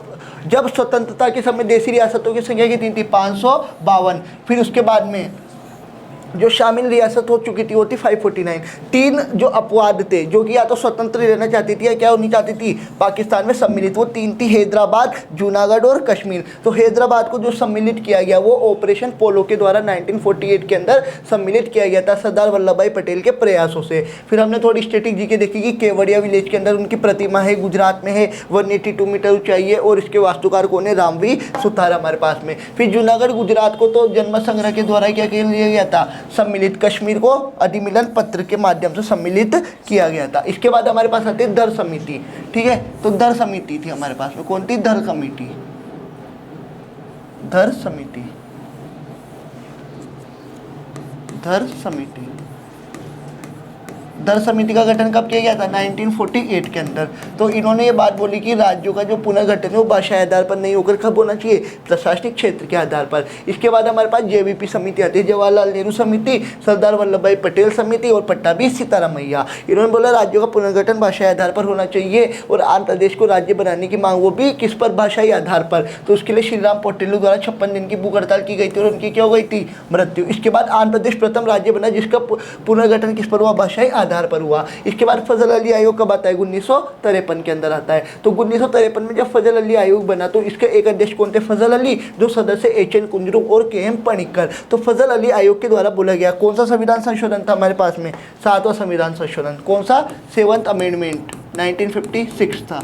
जब स्वतंत्रता के समय देशी रियासतों की संख्या कितनी थी? 552। फिर उसके बाद में जो शामिल रियासत हो चुकी थी वो थी 549। 3 जो अपवाद थे, जो कि या तो स्वतंत्र रहना चाहती थी या क्या होनी चाहती थी, पाकिस्तान में सम्मिलित, वो 3 थी, हैदराबाद, जूनागढ़ और कश्मीर। तो हैदराबाद को जो सम्मिलित किया गया वो ऑपरेशन पोलो के द्वारा 1948 के अंदर सम्मिलित किया गया था सरदार वल्लभ भाई पटेल के प्रयासों से। फिर हमने थोड़ी स्टैटिक जीके देखी कि केवड़िया विलेज के अंदर उनकी प्रतिमा है, गुजरात में है, 182 मीटर ऊंचाई है और इसके वास्तुकार कौन है, रामवी सुतार हमारे पास में। फिर जूनागढ़ गुजरात को तो जन्म संग्रह के द्वारा क्या किया गया था, सम्मिलित। कश्मीर को अधिमिलन पत्र के माध्यम से सम्मिलित किया गया था। इसके बाद हमारे पास आती है दर समिति, ठीक है। तो दर समिति थी हमारे पास में, कौन थी, दर कमेटी, दर समिति, दर समिति। दर समिति का गठन कब किया गया था, 1948 के अंदर। तो इन्होंने ये बात बोली कि राज्यों का जो पुनर्गठन है वो भाषा आधार पर नहीं होकर कब होना चाहिए, प्रशासनिक क्षेत्र के आधार पर। इसके बाद हमारे पास जेवीपी समिति आती है, जवाहरलाल नेहरू समिति, सरदार वल्लभ भाई पटेल समिति और पट्टाभी सीतारामैया। इन्होंने बोला राज्यों का पुनर्गठन भाषाई आधार पर होना चाहिए और आंध्र प्रदेश को राज्य बनाने की मांग, वो भी किस पर, भाषाई आधार पर। तो उसके लिए श्री राम पोटेलू द्वारा 56 दिन की भूख हड़ताल की गई थी और उनकी क्या हो गई थी, मृत्यु। इसके बाद आंध्र प्रदेश प्रथम राज्य बना जिसका पुनर्गठन किस पर हुआ, भाषाई आधार पर हुआ। इसके बाद फजल अली आयोग कब आता है, 1953 के अंदर आता है। तो 1953 में जब फजल अली आयोग बना तो इसके एक अध्यक्ष कौन थे, फजल अली, जो सदस्य एच.एन. कुंजरू और के.एम. पणिक्कर। तो फजल अली आयोग के द्वारा बोला गया कौन सा संविधान संशोधन था हमारे पास में, 7वां संविधान संशोधन। कौन सा, 7th अमेंडमेंट 1956 था,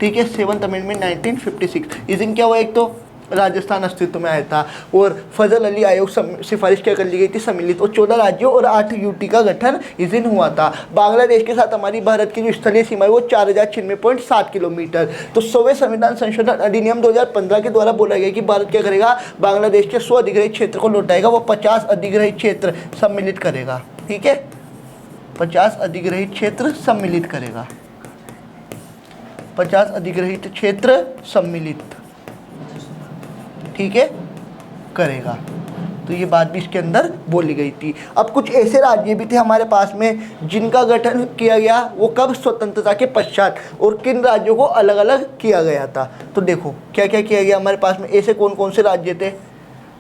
ठीक है, 7th अमेंडमेंट 1956। इस दिन क्या हुआ, एक तो राजस्थान अस्तित्व में आया था और फजल अली आयोग सिफारिश क्या कर ली गई थी, सम्मिलित, और 14 राज्यों और 8 यूटी का गठन इस दिन हुआ था। बांग्लादेश के साथ हमारी भारत की जो स्थलीय सीमा है वो 4096.7 किलोमीटर। तो 100वें संविधान संशोधन अधिनियम 2015 के द्वारा बोला गया कि भारत क्या करेगा, बांग्लादेश के 100 अधिग्रहित क्षेत्र को लौटाएगा, वो 50 अधिग्रहित क्षेत्र सम्मिलित करेगा, ठीक है, 50 अधिग्रहित क्षेत्र सम्मिलित करेगा, 50 अधिग्रहित क्षेत्र सम्मिलित, ठीक है, करेगा। तो ये बात भी इसके अंदर बोली गई थी। अब कुछ ऐसे राज्य भी थे हमारे पास में जिनका गठन किया गया, वो कब, स्वतंत्रता के पश्चात, और किन राज्यों को अलग अलग किया गया था। तो देखो क्या क्या किया गया हमारे पास में, ऐसे कौन कौन से राज्य थे।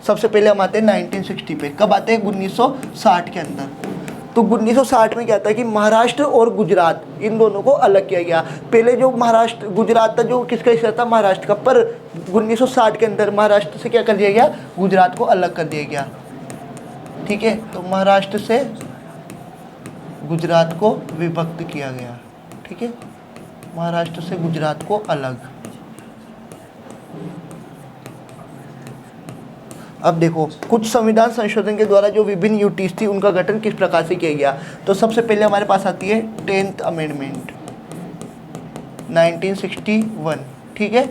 सबसे पहले हम आते हैं 1960 पे, कब आते हैं, 1960 के अंदर। तो 1960 में क्या था कि महाराष्ट्र और गुजरात इन दोनों को अलग किया गया। पहले जो महाराष्ट्र गुजरात था जो किसका हिस्सा था, महाराष्ट्र का, पर 1960 के अंदर महाराष्ट्र से क्या कर दिया गया, गुजरात को अलग कर दिया गया, ठीक है। तो महाराष्ट्र से गुजरात को विभक्त किया गया, ठीक है, महाराष्ट्र से गुजरात को अलग। अब देखो कुछ संविधान संशोधन के द्वारा जो विभिन्न यूटीज थी उनका गठन किस प्रकार से किया गया। तो सबसे पहले हमारे पास आती है 10th अमेंडमेंट 1961, ठीक है।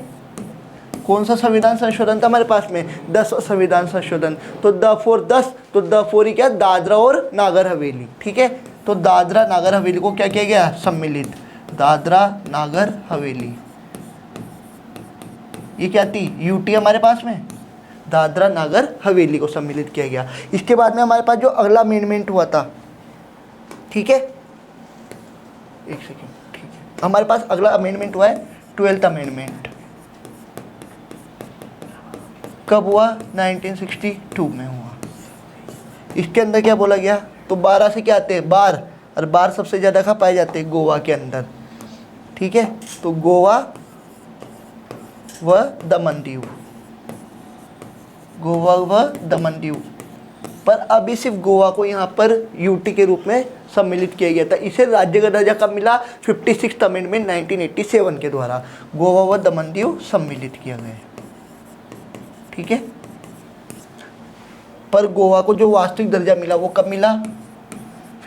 कौन सा संविधान संशोधन था हमारे पास में, 10वां संविधान संशोधन। तो द फॉर 10, तो द फॉर ही क्या, दादरा और नागर हवेली, ठीक है। तो दादरा नागर हवेली को क्या किया गया, सम्मिलित, दादरा नागर हवेली, ये क्या थी, यूटी हमारे पास में, दादरा नागर हवेली को सम्मिलित किया गया। इसके बाद में हमारे पास जो अगला अमेंडमेंट हुआ था, ठीक है, एक सेकेंड, ठीक है, हमारे पास अगला अमेंडमेंट हुआ है 12th अमेंडमेंट। कब हुआ, 1962 में हुआ। इसके अंदर क्या बोला गया, तो 12 से क्या आते हैं, बार, और बार सबसे ज़्यादा कहाँ पाए जाते हैं, गोवा के अंदर, ठीक है। तो गोवा व दमन दीव, गोवा व दमन दीव, पर अभी सिर्फ गोवा को यहाँ पर यूटी के रूप में सम्मिलित किया गया था। इसे राज्य का दर्जा कब मिला, 56th अमेंडमेंट 1987 के द्वारा गोवा व दमन दीव सम्मिलित किया गया, ठीक है। पर गोवा को जो वास्तविक दर्जा मिला वो कब मिला,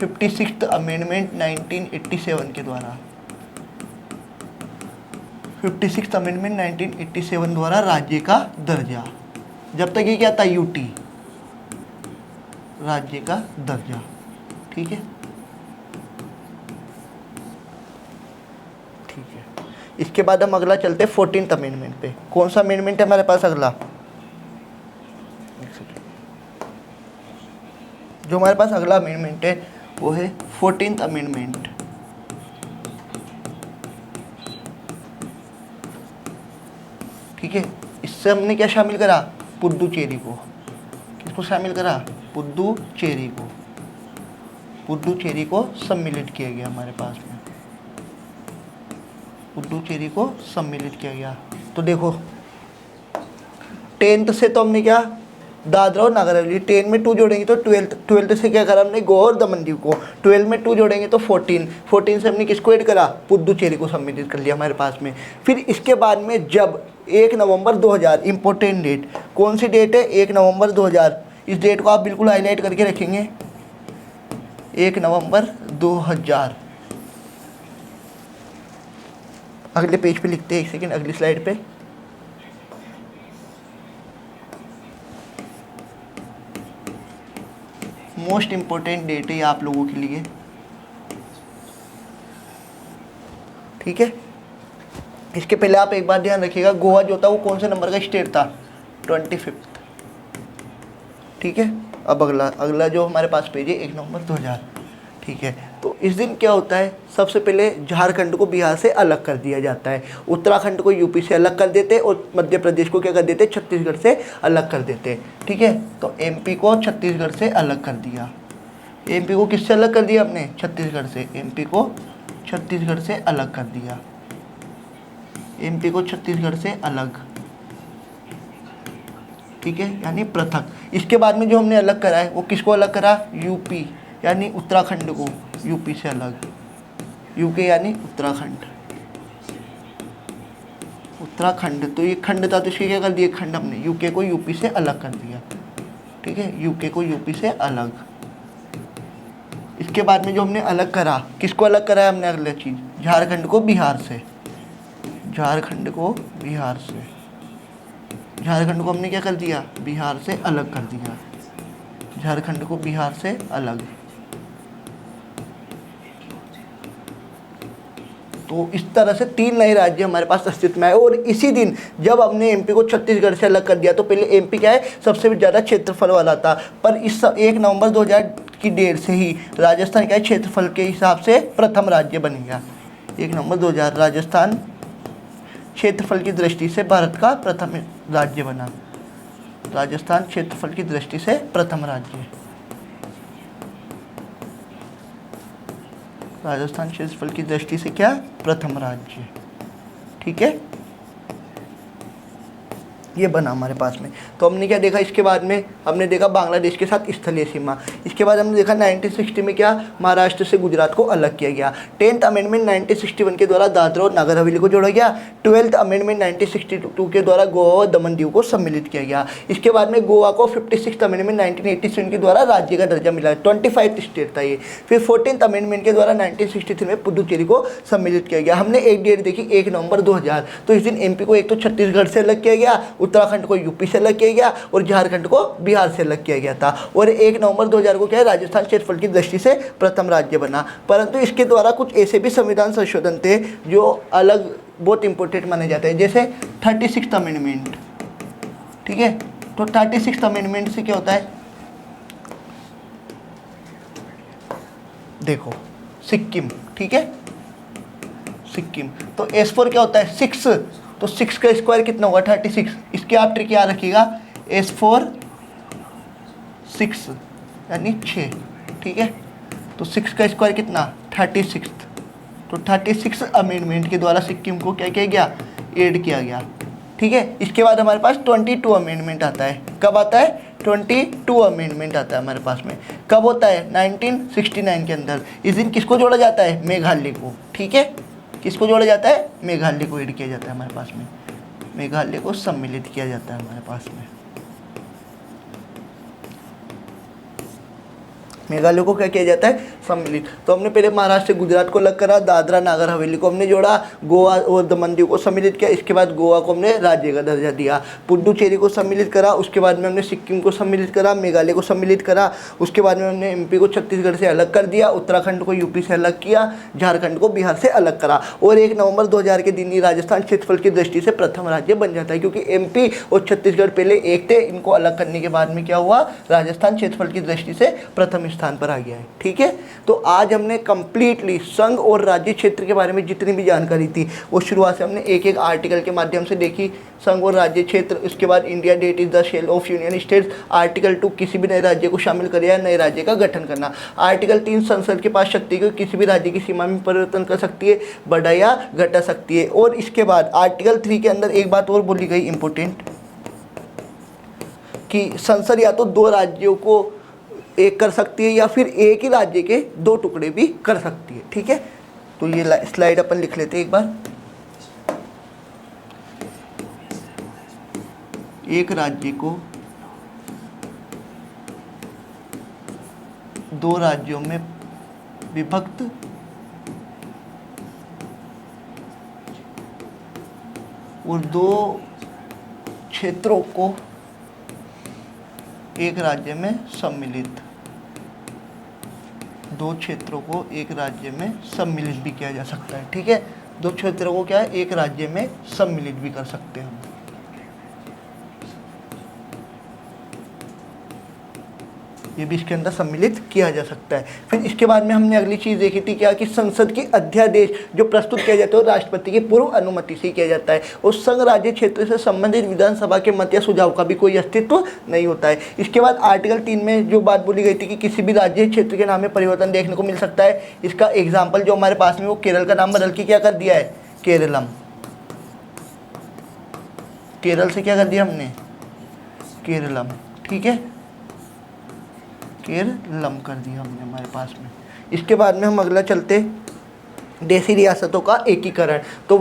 56th अमेंडमेंट 1987 के द्वारा, 56th अमेंडमेंट 1987 द्वारा राज्य का दर्जा। जब तक ये क्या था, यूटी, राज्य का दर्जा, ठीक है, ठीक है। इसके बाद हम अगला चलते हैं 14th अमेंडमेंट पे। कौन सा अमेंडमेंट है हमारे पास अगला, जो हमारे पास अगला अमेंडमेंट है वो है 14th अमेंडमेंट, ठीक है। इससे हमने क्या शामिल करा, पुडुचेरी को, किसको शामिल करा, पुडुचेरी को सम्मिलित किया गया हमारे पास में, पुडुचेरी को सम्मिलित किया गया। तो देखो 10th से तो हमने क्या दादरा और नगर हवेली, 10 में 2 जोड़ेंगे तो 12th से क्या करा हमने गोवा और दमन दीव को, 12 में 2 जोड़ेंगे तो 14 से हमने किसको ऐड करा, पुडुचेरी को सम्मिलित कर लिया हमारे पास में। फिर इसके बाद में जब 1 नवंबर 2000, इंपॉर्टेंट डेट, कौन सी डेट है, 1 नवंबर 2000, इस डेट को आप बिल्कुल हाईलाइट करके रखेंगे, 1 नवंबर 2000। अगले पेज पे लिखते हैं, एक सेकेंड, अगली स्लाइड पे। मोस्ट इंपॉर्टेंट डेट है ये आप लोगों के लिए, ठीक है। इसके पहले आप एक बात ध्यान रखिएगा, गोवा जो था वो कौन से नंबर का स्टेट था, 25, ठीक है। अब अगला जो हमारे पास पेज है 1 नवंबर 2000, ठीक है। तो इस दिन क्या होता है, सबसे पहले झारखंड को बिहार से अलग कर दिया जाता है, उत्तराखंड को यूपी से अलग कर देते और मध्य प्रदेश को क्या कर देते, छत्तीसगढ़ से अलग कर देते, ठीक है। तो एमपी को छत्तीसगढ़ से अलग कर दिया, एमपी को किससे अलग कर दिया हमने, छत्तीसगढ़ से, एमपी को छत्तीसगढ़ से अलग कर दिया, एमपी को छत्तीसगढ़ से अलग, ठीक है, यानी पृथक। इसके बाद में जो हमने अलग करा है वो किसको अलग करा, यूपी यानी उत्तराखंड को यूपी से अलग, यूके यानी उत्तराखंड, तो ये खंड था तो इसके क्या कर दिया, खंड हमने यूके को यूपी से अलग कर दिया, ठीक है, यूके को यूपी से अलग। इसके बाद में जो हमने अलग करा, किसको अलग करा है हमने, अगला चीज, झारखंड को बिहार से, झारखंड को बिहार से, झारखंड को हमने क्या कर दिया, बिहार से अलग कर दिया, झारखंड को बिहार से अलग। तो इस तरह से 3 नए राज्य हमारे पास अस्तित्व में आए। और इसी दिन जब हमने एमपी को छत्तीसगढ़ से अलग कर दिया, तो पहले एमपी क्या है, सबसे ज़्यादा क्षेत्रफल वाला था, पर इस 1 नवंबर 2000 की डेट से ही राजस्थान क्या है, क्षेत्रफल के हिसाब से प्रथम राज्य बन गया। 1 नवंबर 2000 राजस्थान क्षेत्रफल की दृष्टि से भारत का प्रथम राज्य बना, राजस्थान क्षेत्रफल की दृष्टि से प्रथम राज्य, राजस्थान क्षेत्रफल की दृष्टि से क्या, प्रथम राज्य, ठीक है, ये बना हमारे पास में। तो हमने क्या देखा, इसके बाद में हमने देखा बांग्लादेश के साथ स्थलीय सीमा। इसके बाद हमने देखा 1960 में क्या, महाराष्ट्र से गुजरात को अलग किया गया। 10th अमेंडमेंट 1961 के द्वारा दादरा और नगर हवेली को जोड़ा गया। 12th अमेंडमेंट 1962 के द्वारा गोवा और दमन दीव को सम्मिलित किया गया। इसके बाद में गोवा को 56th अमेंडमेंट 1987 के द्वारा राज्य का दर्जा मिला, 25 स्टेट था ये। फिर 14th अमेंडमेंट के द्वारा 1963 में पुडुचेरी को सम्मिलित किया गया। हमने एक डेट देखी 1 नवंबर 2000, तो इस दिन एमपी को एक तो छत्तीसगढ़ से अलग किया गया, उत्तराखंड को यूपी से अलग किया गया और झारखंड को बिहार से अलग किया गया था। और 1 नवंबर 2000 को क्या है, राजस्थान क्षेत्रफल की दृष्टि से प्रथम राज्य बना। परंतु इसके द्वारा कुछ ऐसे भी संविधान संशोधन थे जो अलग बहुत इंपॉर्टेंट माने जाते हैं, जैसे 36th अमेंडमेंट, ठीक है। तो 36th अमेंडमेंट से क्या होता है, देखो सिक्किम, ठीक है, सिक्किम। तो S4 क्या होता है, 6, तो 6 का स्क्वायर कितना होगा, 36। इसके आप ट्रिक याद रखिएगा, S4 6 यानी 6, ठीक है। तो 6 का स्क्वायर कितना, 36। तो 36 अमेंडमेंट के द्वारा सिक्किम को क्या किया गया, ऐड किया गया, ठीक है। इसके बाद हमारे पास 22 अमेंडमेंट आता है। कब आता है, 22 अमेंडमेंट आता है हमारे पास में। कब होता है, 1969 के अंदर। इस दिन किसको जोड़ा जाता है, मेघालय को, ठीक है। किसको जोड़ा जाता है, मेघालय को ऐड किया जाता है हमारे पास में, मेघालय को सम्मिलित किया जाता है हमारे पास में। मेघालय को क्या किया जाता है, सम्मिलित। तो हमने पहले महाराष्ट्र से गुजरात को अलग करा, दादरा नागर हवेली को हमने जोड़ा, गोवा और दमन दीव को सम्मिलित किया। इसके बाद गोवा को हमने राज्य का दर्जा दिया, पुडुचेरी को सम्मिलित करा। उसके बाद में हमने सिक्किम को सम्मिलित करा, मेघालय को सम्मिलित करा। उसके बाद में हमने एमपी को छत्तीसगढ़ से अलग कर दिया, उत्तराखंड को यूपी से अलग किया, झारखंड को बिहार से अलग करा। और 1 नवंबर 2000 के दिन ही राजस्थान क्षेत्रफल की दृष्टि से प्रथम राज्य बन जाता है, क्योंकि एमपी और छत्तीसगढ़ पहले एक थे, इनको अलग करने के बाद में क्या हुआ, राजस्थान क्षेत्रफल की दृष्टि से प्रथम स्थान पर आ गया है। ठीक है, तो आज हमने कंप्लीटली संघ और राज्य क्षेत्र के बारे में जितनी भी जानकारी थी वो शुरुआत से हमने एक एक आर्टिकल के माध्यम से देखी। संघ और राज्य क्षेत्र, उसके बाद India that is the shall of union states. Article 2 किसी भी नए राज्य को शामिल करे या नए राज्य का गठन करना। आर्टिकल 3 संसद के पास शक्ति को किसी भी राज्य की सीमा में परिवर्तन कर सकती है, बढ़ा या घटा सकती है। और इसके बाद आर्टिकल 3 के अंदर एक बात और बोली गई इंपॉर्टेंट, कि संसद या तो 2 राज्यों को एक कर सकती है या फिर एक ही राज्य के 2 टुकड़े भी कर सकती है। ठीक है, तो ये स्लाइड अपन लिख लेते हैं एक बार। एक राज्य को 2 राज्यों में विभक्त और 2 क्षेत्रों को एक राज्य में सम्मिलित, 2 क्षेत्रों को एक राज्य में सम्मिलित भी किया जा सकता है। ठीक है, 2 क्षेत्रों को क्या है, एक राज्य में सम्मिलित भी कर सकते हैं हम। ये भी इसके अंदर सम्मिलित किया जा सकता है। फिर इसके बाद में हमने अगली चीज़ देखी थी क्या, कि संसद की अध्यादेश जो प्रस्तुत किया जाता है राष्ट्रपति की पूर्व अनुमति से किया जाता है। उस संघ राज्य क्षेत्र से संबंधित विधानसभा के मत या सुझाव का भी कोई अस्तित्व नहीं होता है। इसके बाद आर्टिकल 3 में जो बात बोली गई थी कि किसी भी राज्य क्षेत्र के नाम में परिवर्तन देखने को मिल सकता है। इसका एग्जाम्पल जो हमारे पास में वो केरल का नाम बदल के क्या कर दिया है, केरलम। केरल से क्या कर दिया हमने, केरलम। ठीक है, केरलम कर दिया हमने हमारे पास में। इसके बाद में हम अगला चलते, देसी रियासतों का एकीकरण। तो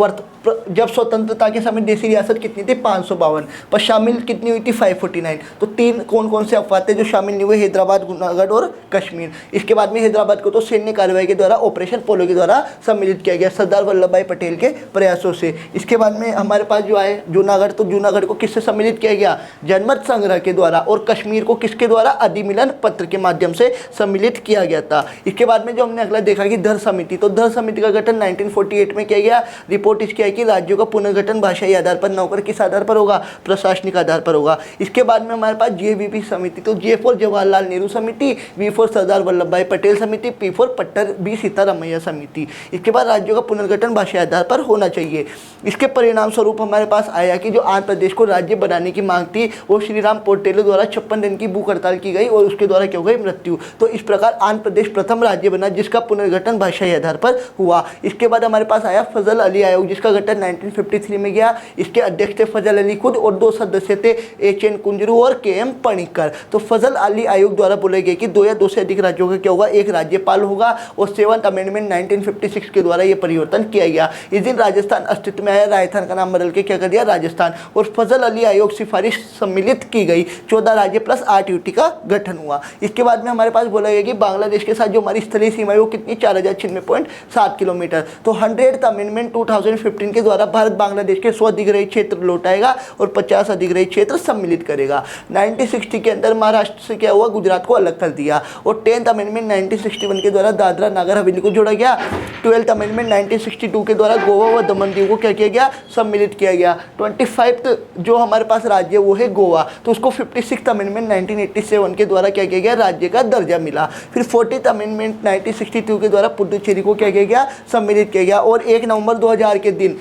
जब स्वतंत्रता के समय देसी रियासत कितनी थी, 552, पर शामिल कितनी हुई थी, 549। तो 3 कौन कौन से अफवाह थे जो शामिल नहीं हुए, हैदराबाद, जूनागढ़ और कश्मीर। इसके बाद में हैदराबाद को तो सैन्य कार्रवाई के द्वारा, ऑपरेशन पोलो के द्वारा सम्मिलित किया गया सरदार वल्लभ भाई पटेल के प्रयासों से। इसके बाद में हमारे पास जो आए जूनागढ़, तो जूनागढ़ को किससे सम्मिलित किया गया, जनमत संग्रह के द्वारा। और कश्मीर को किसके द्वारा, अधिमिलन पत्र के माध्यम से सम्मिलित किया गया था। इसके बाद में जो हमने अगला देखा कि धर समिति, तो धर समिति का गठन 1948 में किया गया। रिपोर्ट इसकी है कि राज्यों का पुनर्गठन भाषाई आधार पर न होकर किस आधार पर होगा, प्रशासनिक आधार पर होगा। इसके बाद में हमारे पास JVP समिति, तो J फॉर जवाहरलाल नेहरू समिति, V फॉर सरदार वल्लभ भाई पटेल समिति, P फॉर पट्टर B सीतारामैया समिति। इसके बाद राज्यों का पुनर्गठन भाषाई आधार पर होना चाहिए। इसके परिणाम स्वरूप हमारे पास आया कि जो आंध्र प्रदेश को राज्य बनाने की मांग थी वो श्री राम पोर्टेलो द्वारा 56 दिन की भूख हड़ताल की गई और उसके द्वारा क्या हो गई, मृत्यु। तो इस प्रकार आंध्र प्रदेश प्रथम राज्य बना जिसका पुनर्गठन भाषाई आधार पर हुआ। इसके बाद हमारे पास आया फजल अली आयोग, जिसका गठन 1953 में गया। इसके अध्यक्ष थे फजल अली खुद और 2 सदस्य थे HN कुंजरू और KM पणिक्कर। तो फजल अली आयोग द्वारा बोले गए कि 2 या 2 से अधिक राज्यों का क्या होगा, एक राज्यपाल होगा। और 7th अमेंडमेंट 1956 के द्वारा ये परिवर्तन किया गया। इस दिन राजस्थान अस्तित्व में आया, राजस्थान का नाम बदल के क्या कर दिया, राजस्थान। और फजल अली आयोग सिफारिश सम्मिलित की गई, 14 राज्य प्लस 8 यूटी का गठन हुआ। इसके बाद में हमारे पास बोला गया कि बांग्लादेश के साथ जो हमारी स्थलीय सीमा है वो कितनी, 4096.7 किलोमीटर। तो 100th अमेंडमेंट 2015 के द्वारा भारत बांग्लादेश के 100 अधिग्रहित क्षेत्र लौटाएगा और 50 अधिग्रहित क्षेत्र सम्मिलित करेगा। 1960 के अंदर महाराष्ट्र से क्या हुआ, गुजरात को अलग कर दिया। और 10th अमेंडमेंट 1961 के द्वारा दादरा नागर हवेली को जोड़ा गया। 12th अमेंडमेंट 1962 के द्वारा गोवा व दमन दीव को क्या किया गया, सम्मिलित किया गया। 25th जो हमारे पास राज्य वो है गोवा, तो उसको 56th अमेंडमेंट 1987 के द्वारा क्या किया गया, राज्य का दर्जा मिला। फिर 40th अमेंडमेंट 1962 के द्वारा पुडुचेरी को क्या किया गया, सम्मिलित किया गया। और 1 नवंबर 2000 के दिन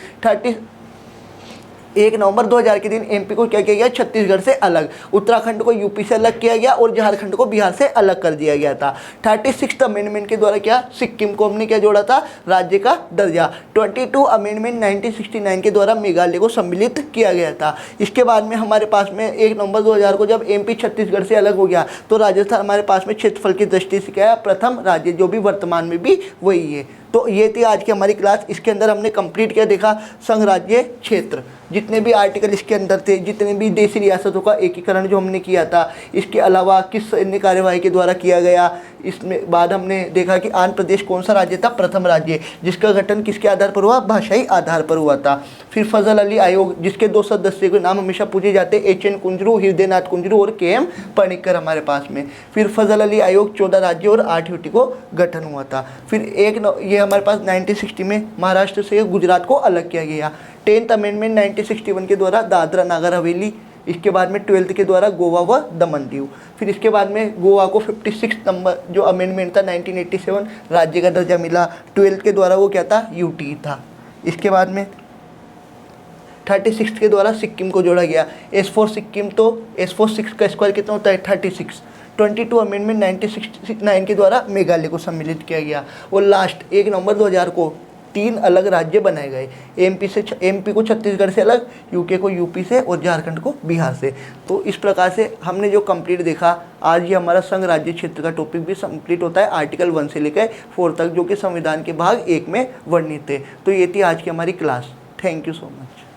1 नवंबर 2000 के दिन MP को क्या किया गया, छत्तीसगढ़ से अलग, उत्तराखंड को UP से अलग किया गया और झारखंड को बिहार से अलग कर दिया गया था। 36th अमेंडमेंट के द्वारा क्या, सिक्किम को हमने क्या जोड़ा था, राज्य का दर्जा। 22 अमेंडमेंट 1969 के द्वारा मेघालय को सम्मिलित किया गया था। इसके बाद में हमारे पास में 1 नवंबर 2000 को जब MP छत्तीसगढ़ से अलग हो गया तो राजस्थान हमारे पास में क्षेत्रफल की दृष्टि से क्या है, प्रथम राज्य, जो भी वर्तमान में भी वही है। तो ये थी आज की हमारी क्लास। इसके अंदर हमने कंप्लीट क्या देखा, संघ राज्य क्षेत्र, जितने भी आर्टिकल इसके अंदर थे, जितने भी देशी रियासतों का एकीकरण जो हमने किया था, इसके अलावा किस सैन्य कार्यवाही के द्वारा किया गया। इसमें बाद हमने देखा कि आंध्र प्रदेश कौन सा राज्य था, प्रथम राज्य, जिसका गठन किसके आधार पर हुआ, भाषाई आधार पर हुआ था। फिर फजल अली आयोग, जिसके 2 सदस्य के नाम हमेशा पूछे जाते, HN कुंजरू, हृदयनाथ कुंजरू और KM पणिक्कर हमारे पास में। फिर फजल अली आयोग 14 राज्य और 8 यूटी को गठन हुआ था। फिर ये हमारे पास 1960 में महाराष्ट्र से गुजरात को अलग किया गया। 10th अमेंडमेंट 1961 के द्वारा दादरा नागर हवेली इसके बाद में 12th के द्वारा गोवा व दमन दीव। फिर इसके बाद में गोवा को 56 नंबर जो अमेंडमेंट था 1987 राज्य का दर्जा मिला। 12th के द्वारा वो क्या था, यूटी था। इसके बाद में 36 के द्वारा सिक्किम को जोड़ा गया। एस फॉर सिक्किम, तो एस फॉर 6 का स्क्वायर कितना होता है 36। 22 अमेंडमेंट 1969 के द्वारा मेघालय को सम्मिलित किया गया। और लास्ट 1 नवंबर 2000 को 3 अलग राज्य बनाए गए। एमपी को छत्तीसगढ़ से अलग, यूके को यूपी से और झारखंड को बिहार से। तो इस प्रकार से हमने जो कंप्लीट देखा, आज ये हमारा संघ राज्य क्षेत्र का टॉपिक भी कंप्लीट होता है आर्टिकल 1 से लेकर 4 तक, जो कि संविधान के भाग 1 में वर्णित थे। तो ये थी आज की हमारी class. Thank you so much.